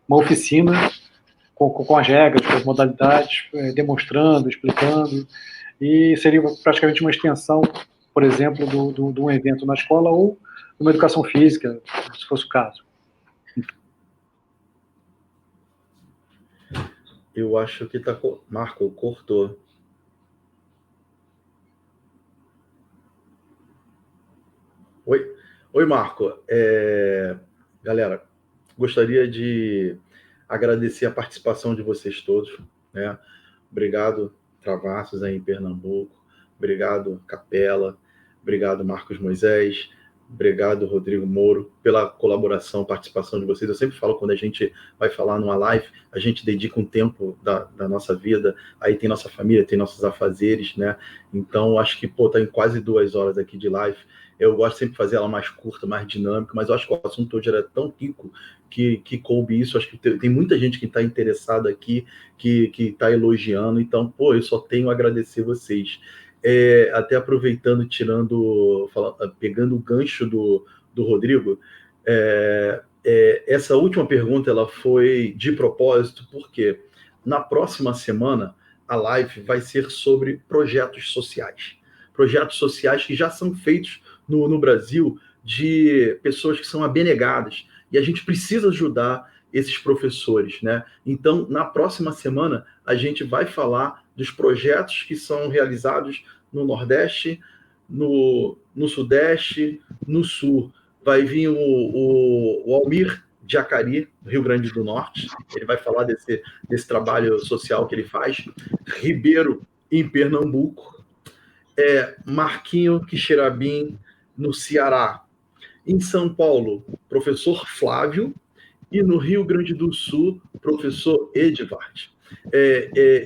oficina com as regras, com as modalidades, demonstrando, explicando, e seria praticamente uma extensão, por exemplo, de um evento na escola ou de uma educação física, se fosse o caso. Eu acho que Marco, cortou. Oi, Marco. Galera, gostaria de agradecer a participação de vocês todos, né? Obrigado, Travassos, aí em Pernambuco. Obrigado, Capela. Obrigado, Marcos Moisés. Obrigado, Rodrigo Moro, pela colaboração, participação de vocês. Eu sempre falo, quando a gente vai falar numa live, a gente dedica um tempo da nossa vida, aí tem nossa família, tem nossos afazeres, né? Então, acho que, tá em quase 2 horas aqui de live. Eu gosto sempre de fazer ela mais curta, mais dinâmica, mas eu acho que o assunto hoje era tão rico que coube isso. Acho que tem muita gente que está interessada aqui, que está elogiando. Então, eu só tenho a agradecer vocês. Até aproveitando, pegando o gancho do Rodrigo, essa última pergunta ela foi de propósito, porque na próxima semana a live vai ser sobre projetos sociais que já são feitos no Brasil, de pessoas que são abnegadas, e a gente precisa ajudar esses professores, né? Então, na próxima semana, a gente vai falar dos projetos que são realizados no Nordeste, no Sudeste, no Sul. Vai vir o Almir Jacari, do Rio Grande do Norte, ele vai falar desse trabalho social que ele faz. Ribeiro, em Pernambuco. Marquinho Quixerabim, no Ceará. Em São Paulo, professor Flávio, e no Rio Grande do Sul, professor Edvard.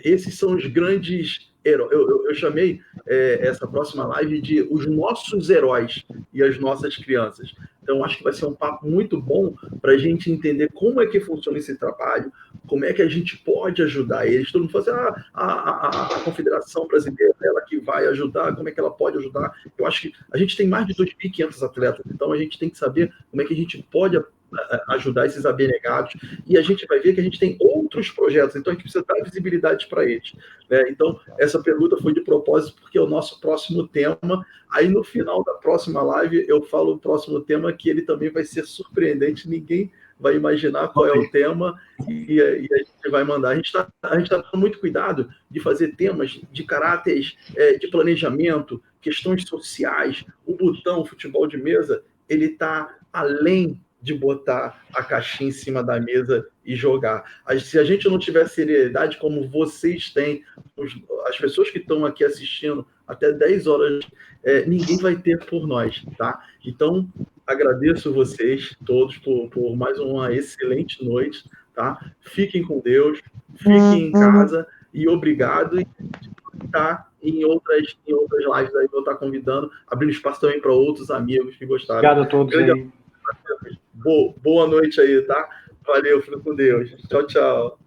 Esses são os grandes heróis. Eu chamei essa próxima live de os nossos heróis e as nossas crianças. Então, acho que vai ser um papo muito bom para a gente entender como é que funciona esse trabalho, como é que a gente pode ajudar eles. Todo mundo fala assim, a Confederação Brasileira, ela que vai ajudar, como é que ela pode ajudar? Eu acho que a gente tem mais de 2.500 atletas, então a gente tem que saber como é que a gente pode ajudar esses abnegados, e a gente vai ver que a gente tem outros projetos, então a gente precisa dar visibilidade para eles, né? Então, essa pergunta foi de propósito, porque é o nosso próximo tema. Aí, no final da próxima live, eu falo o próximo tema, que ele também vai ser surpreendente, ninguém vai imaginar qual é o tema, e a gente vai mandar. A gente tá tomando muito cuidado de fazer temas de caráteres de planejamento, questões sociais. O Butão, futebol de mesa, ele está além de botar a caixinha em cima da mesa e jogar. Se a gente não tiver seriedade como vocês têm, as pessoas que estão aqui assistindo até 10 horas, ninguém vai ter por nós, tá? Então, agradeço vocês todos por mais uma excelente noite, tá? Fiquem com Deus, fiquem em casa, e obrigado. E tá em outras lives aí, vou estar convidando, abrindo espaço também para outros amigos que gostaram. Obrigado a todos aí. Boa noite aí, tá? Valeu, fica com Deus. Tchau, tchau.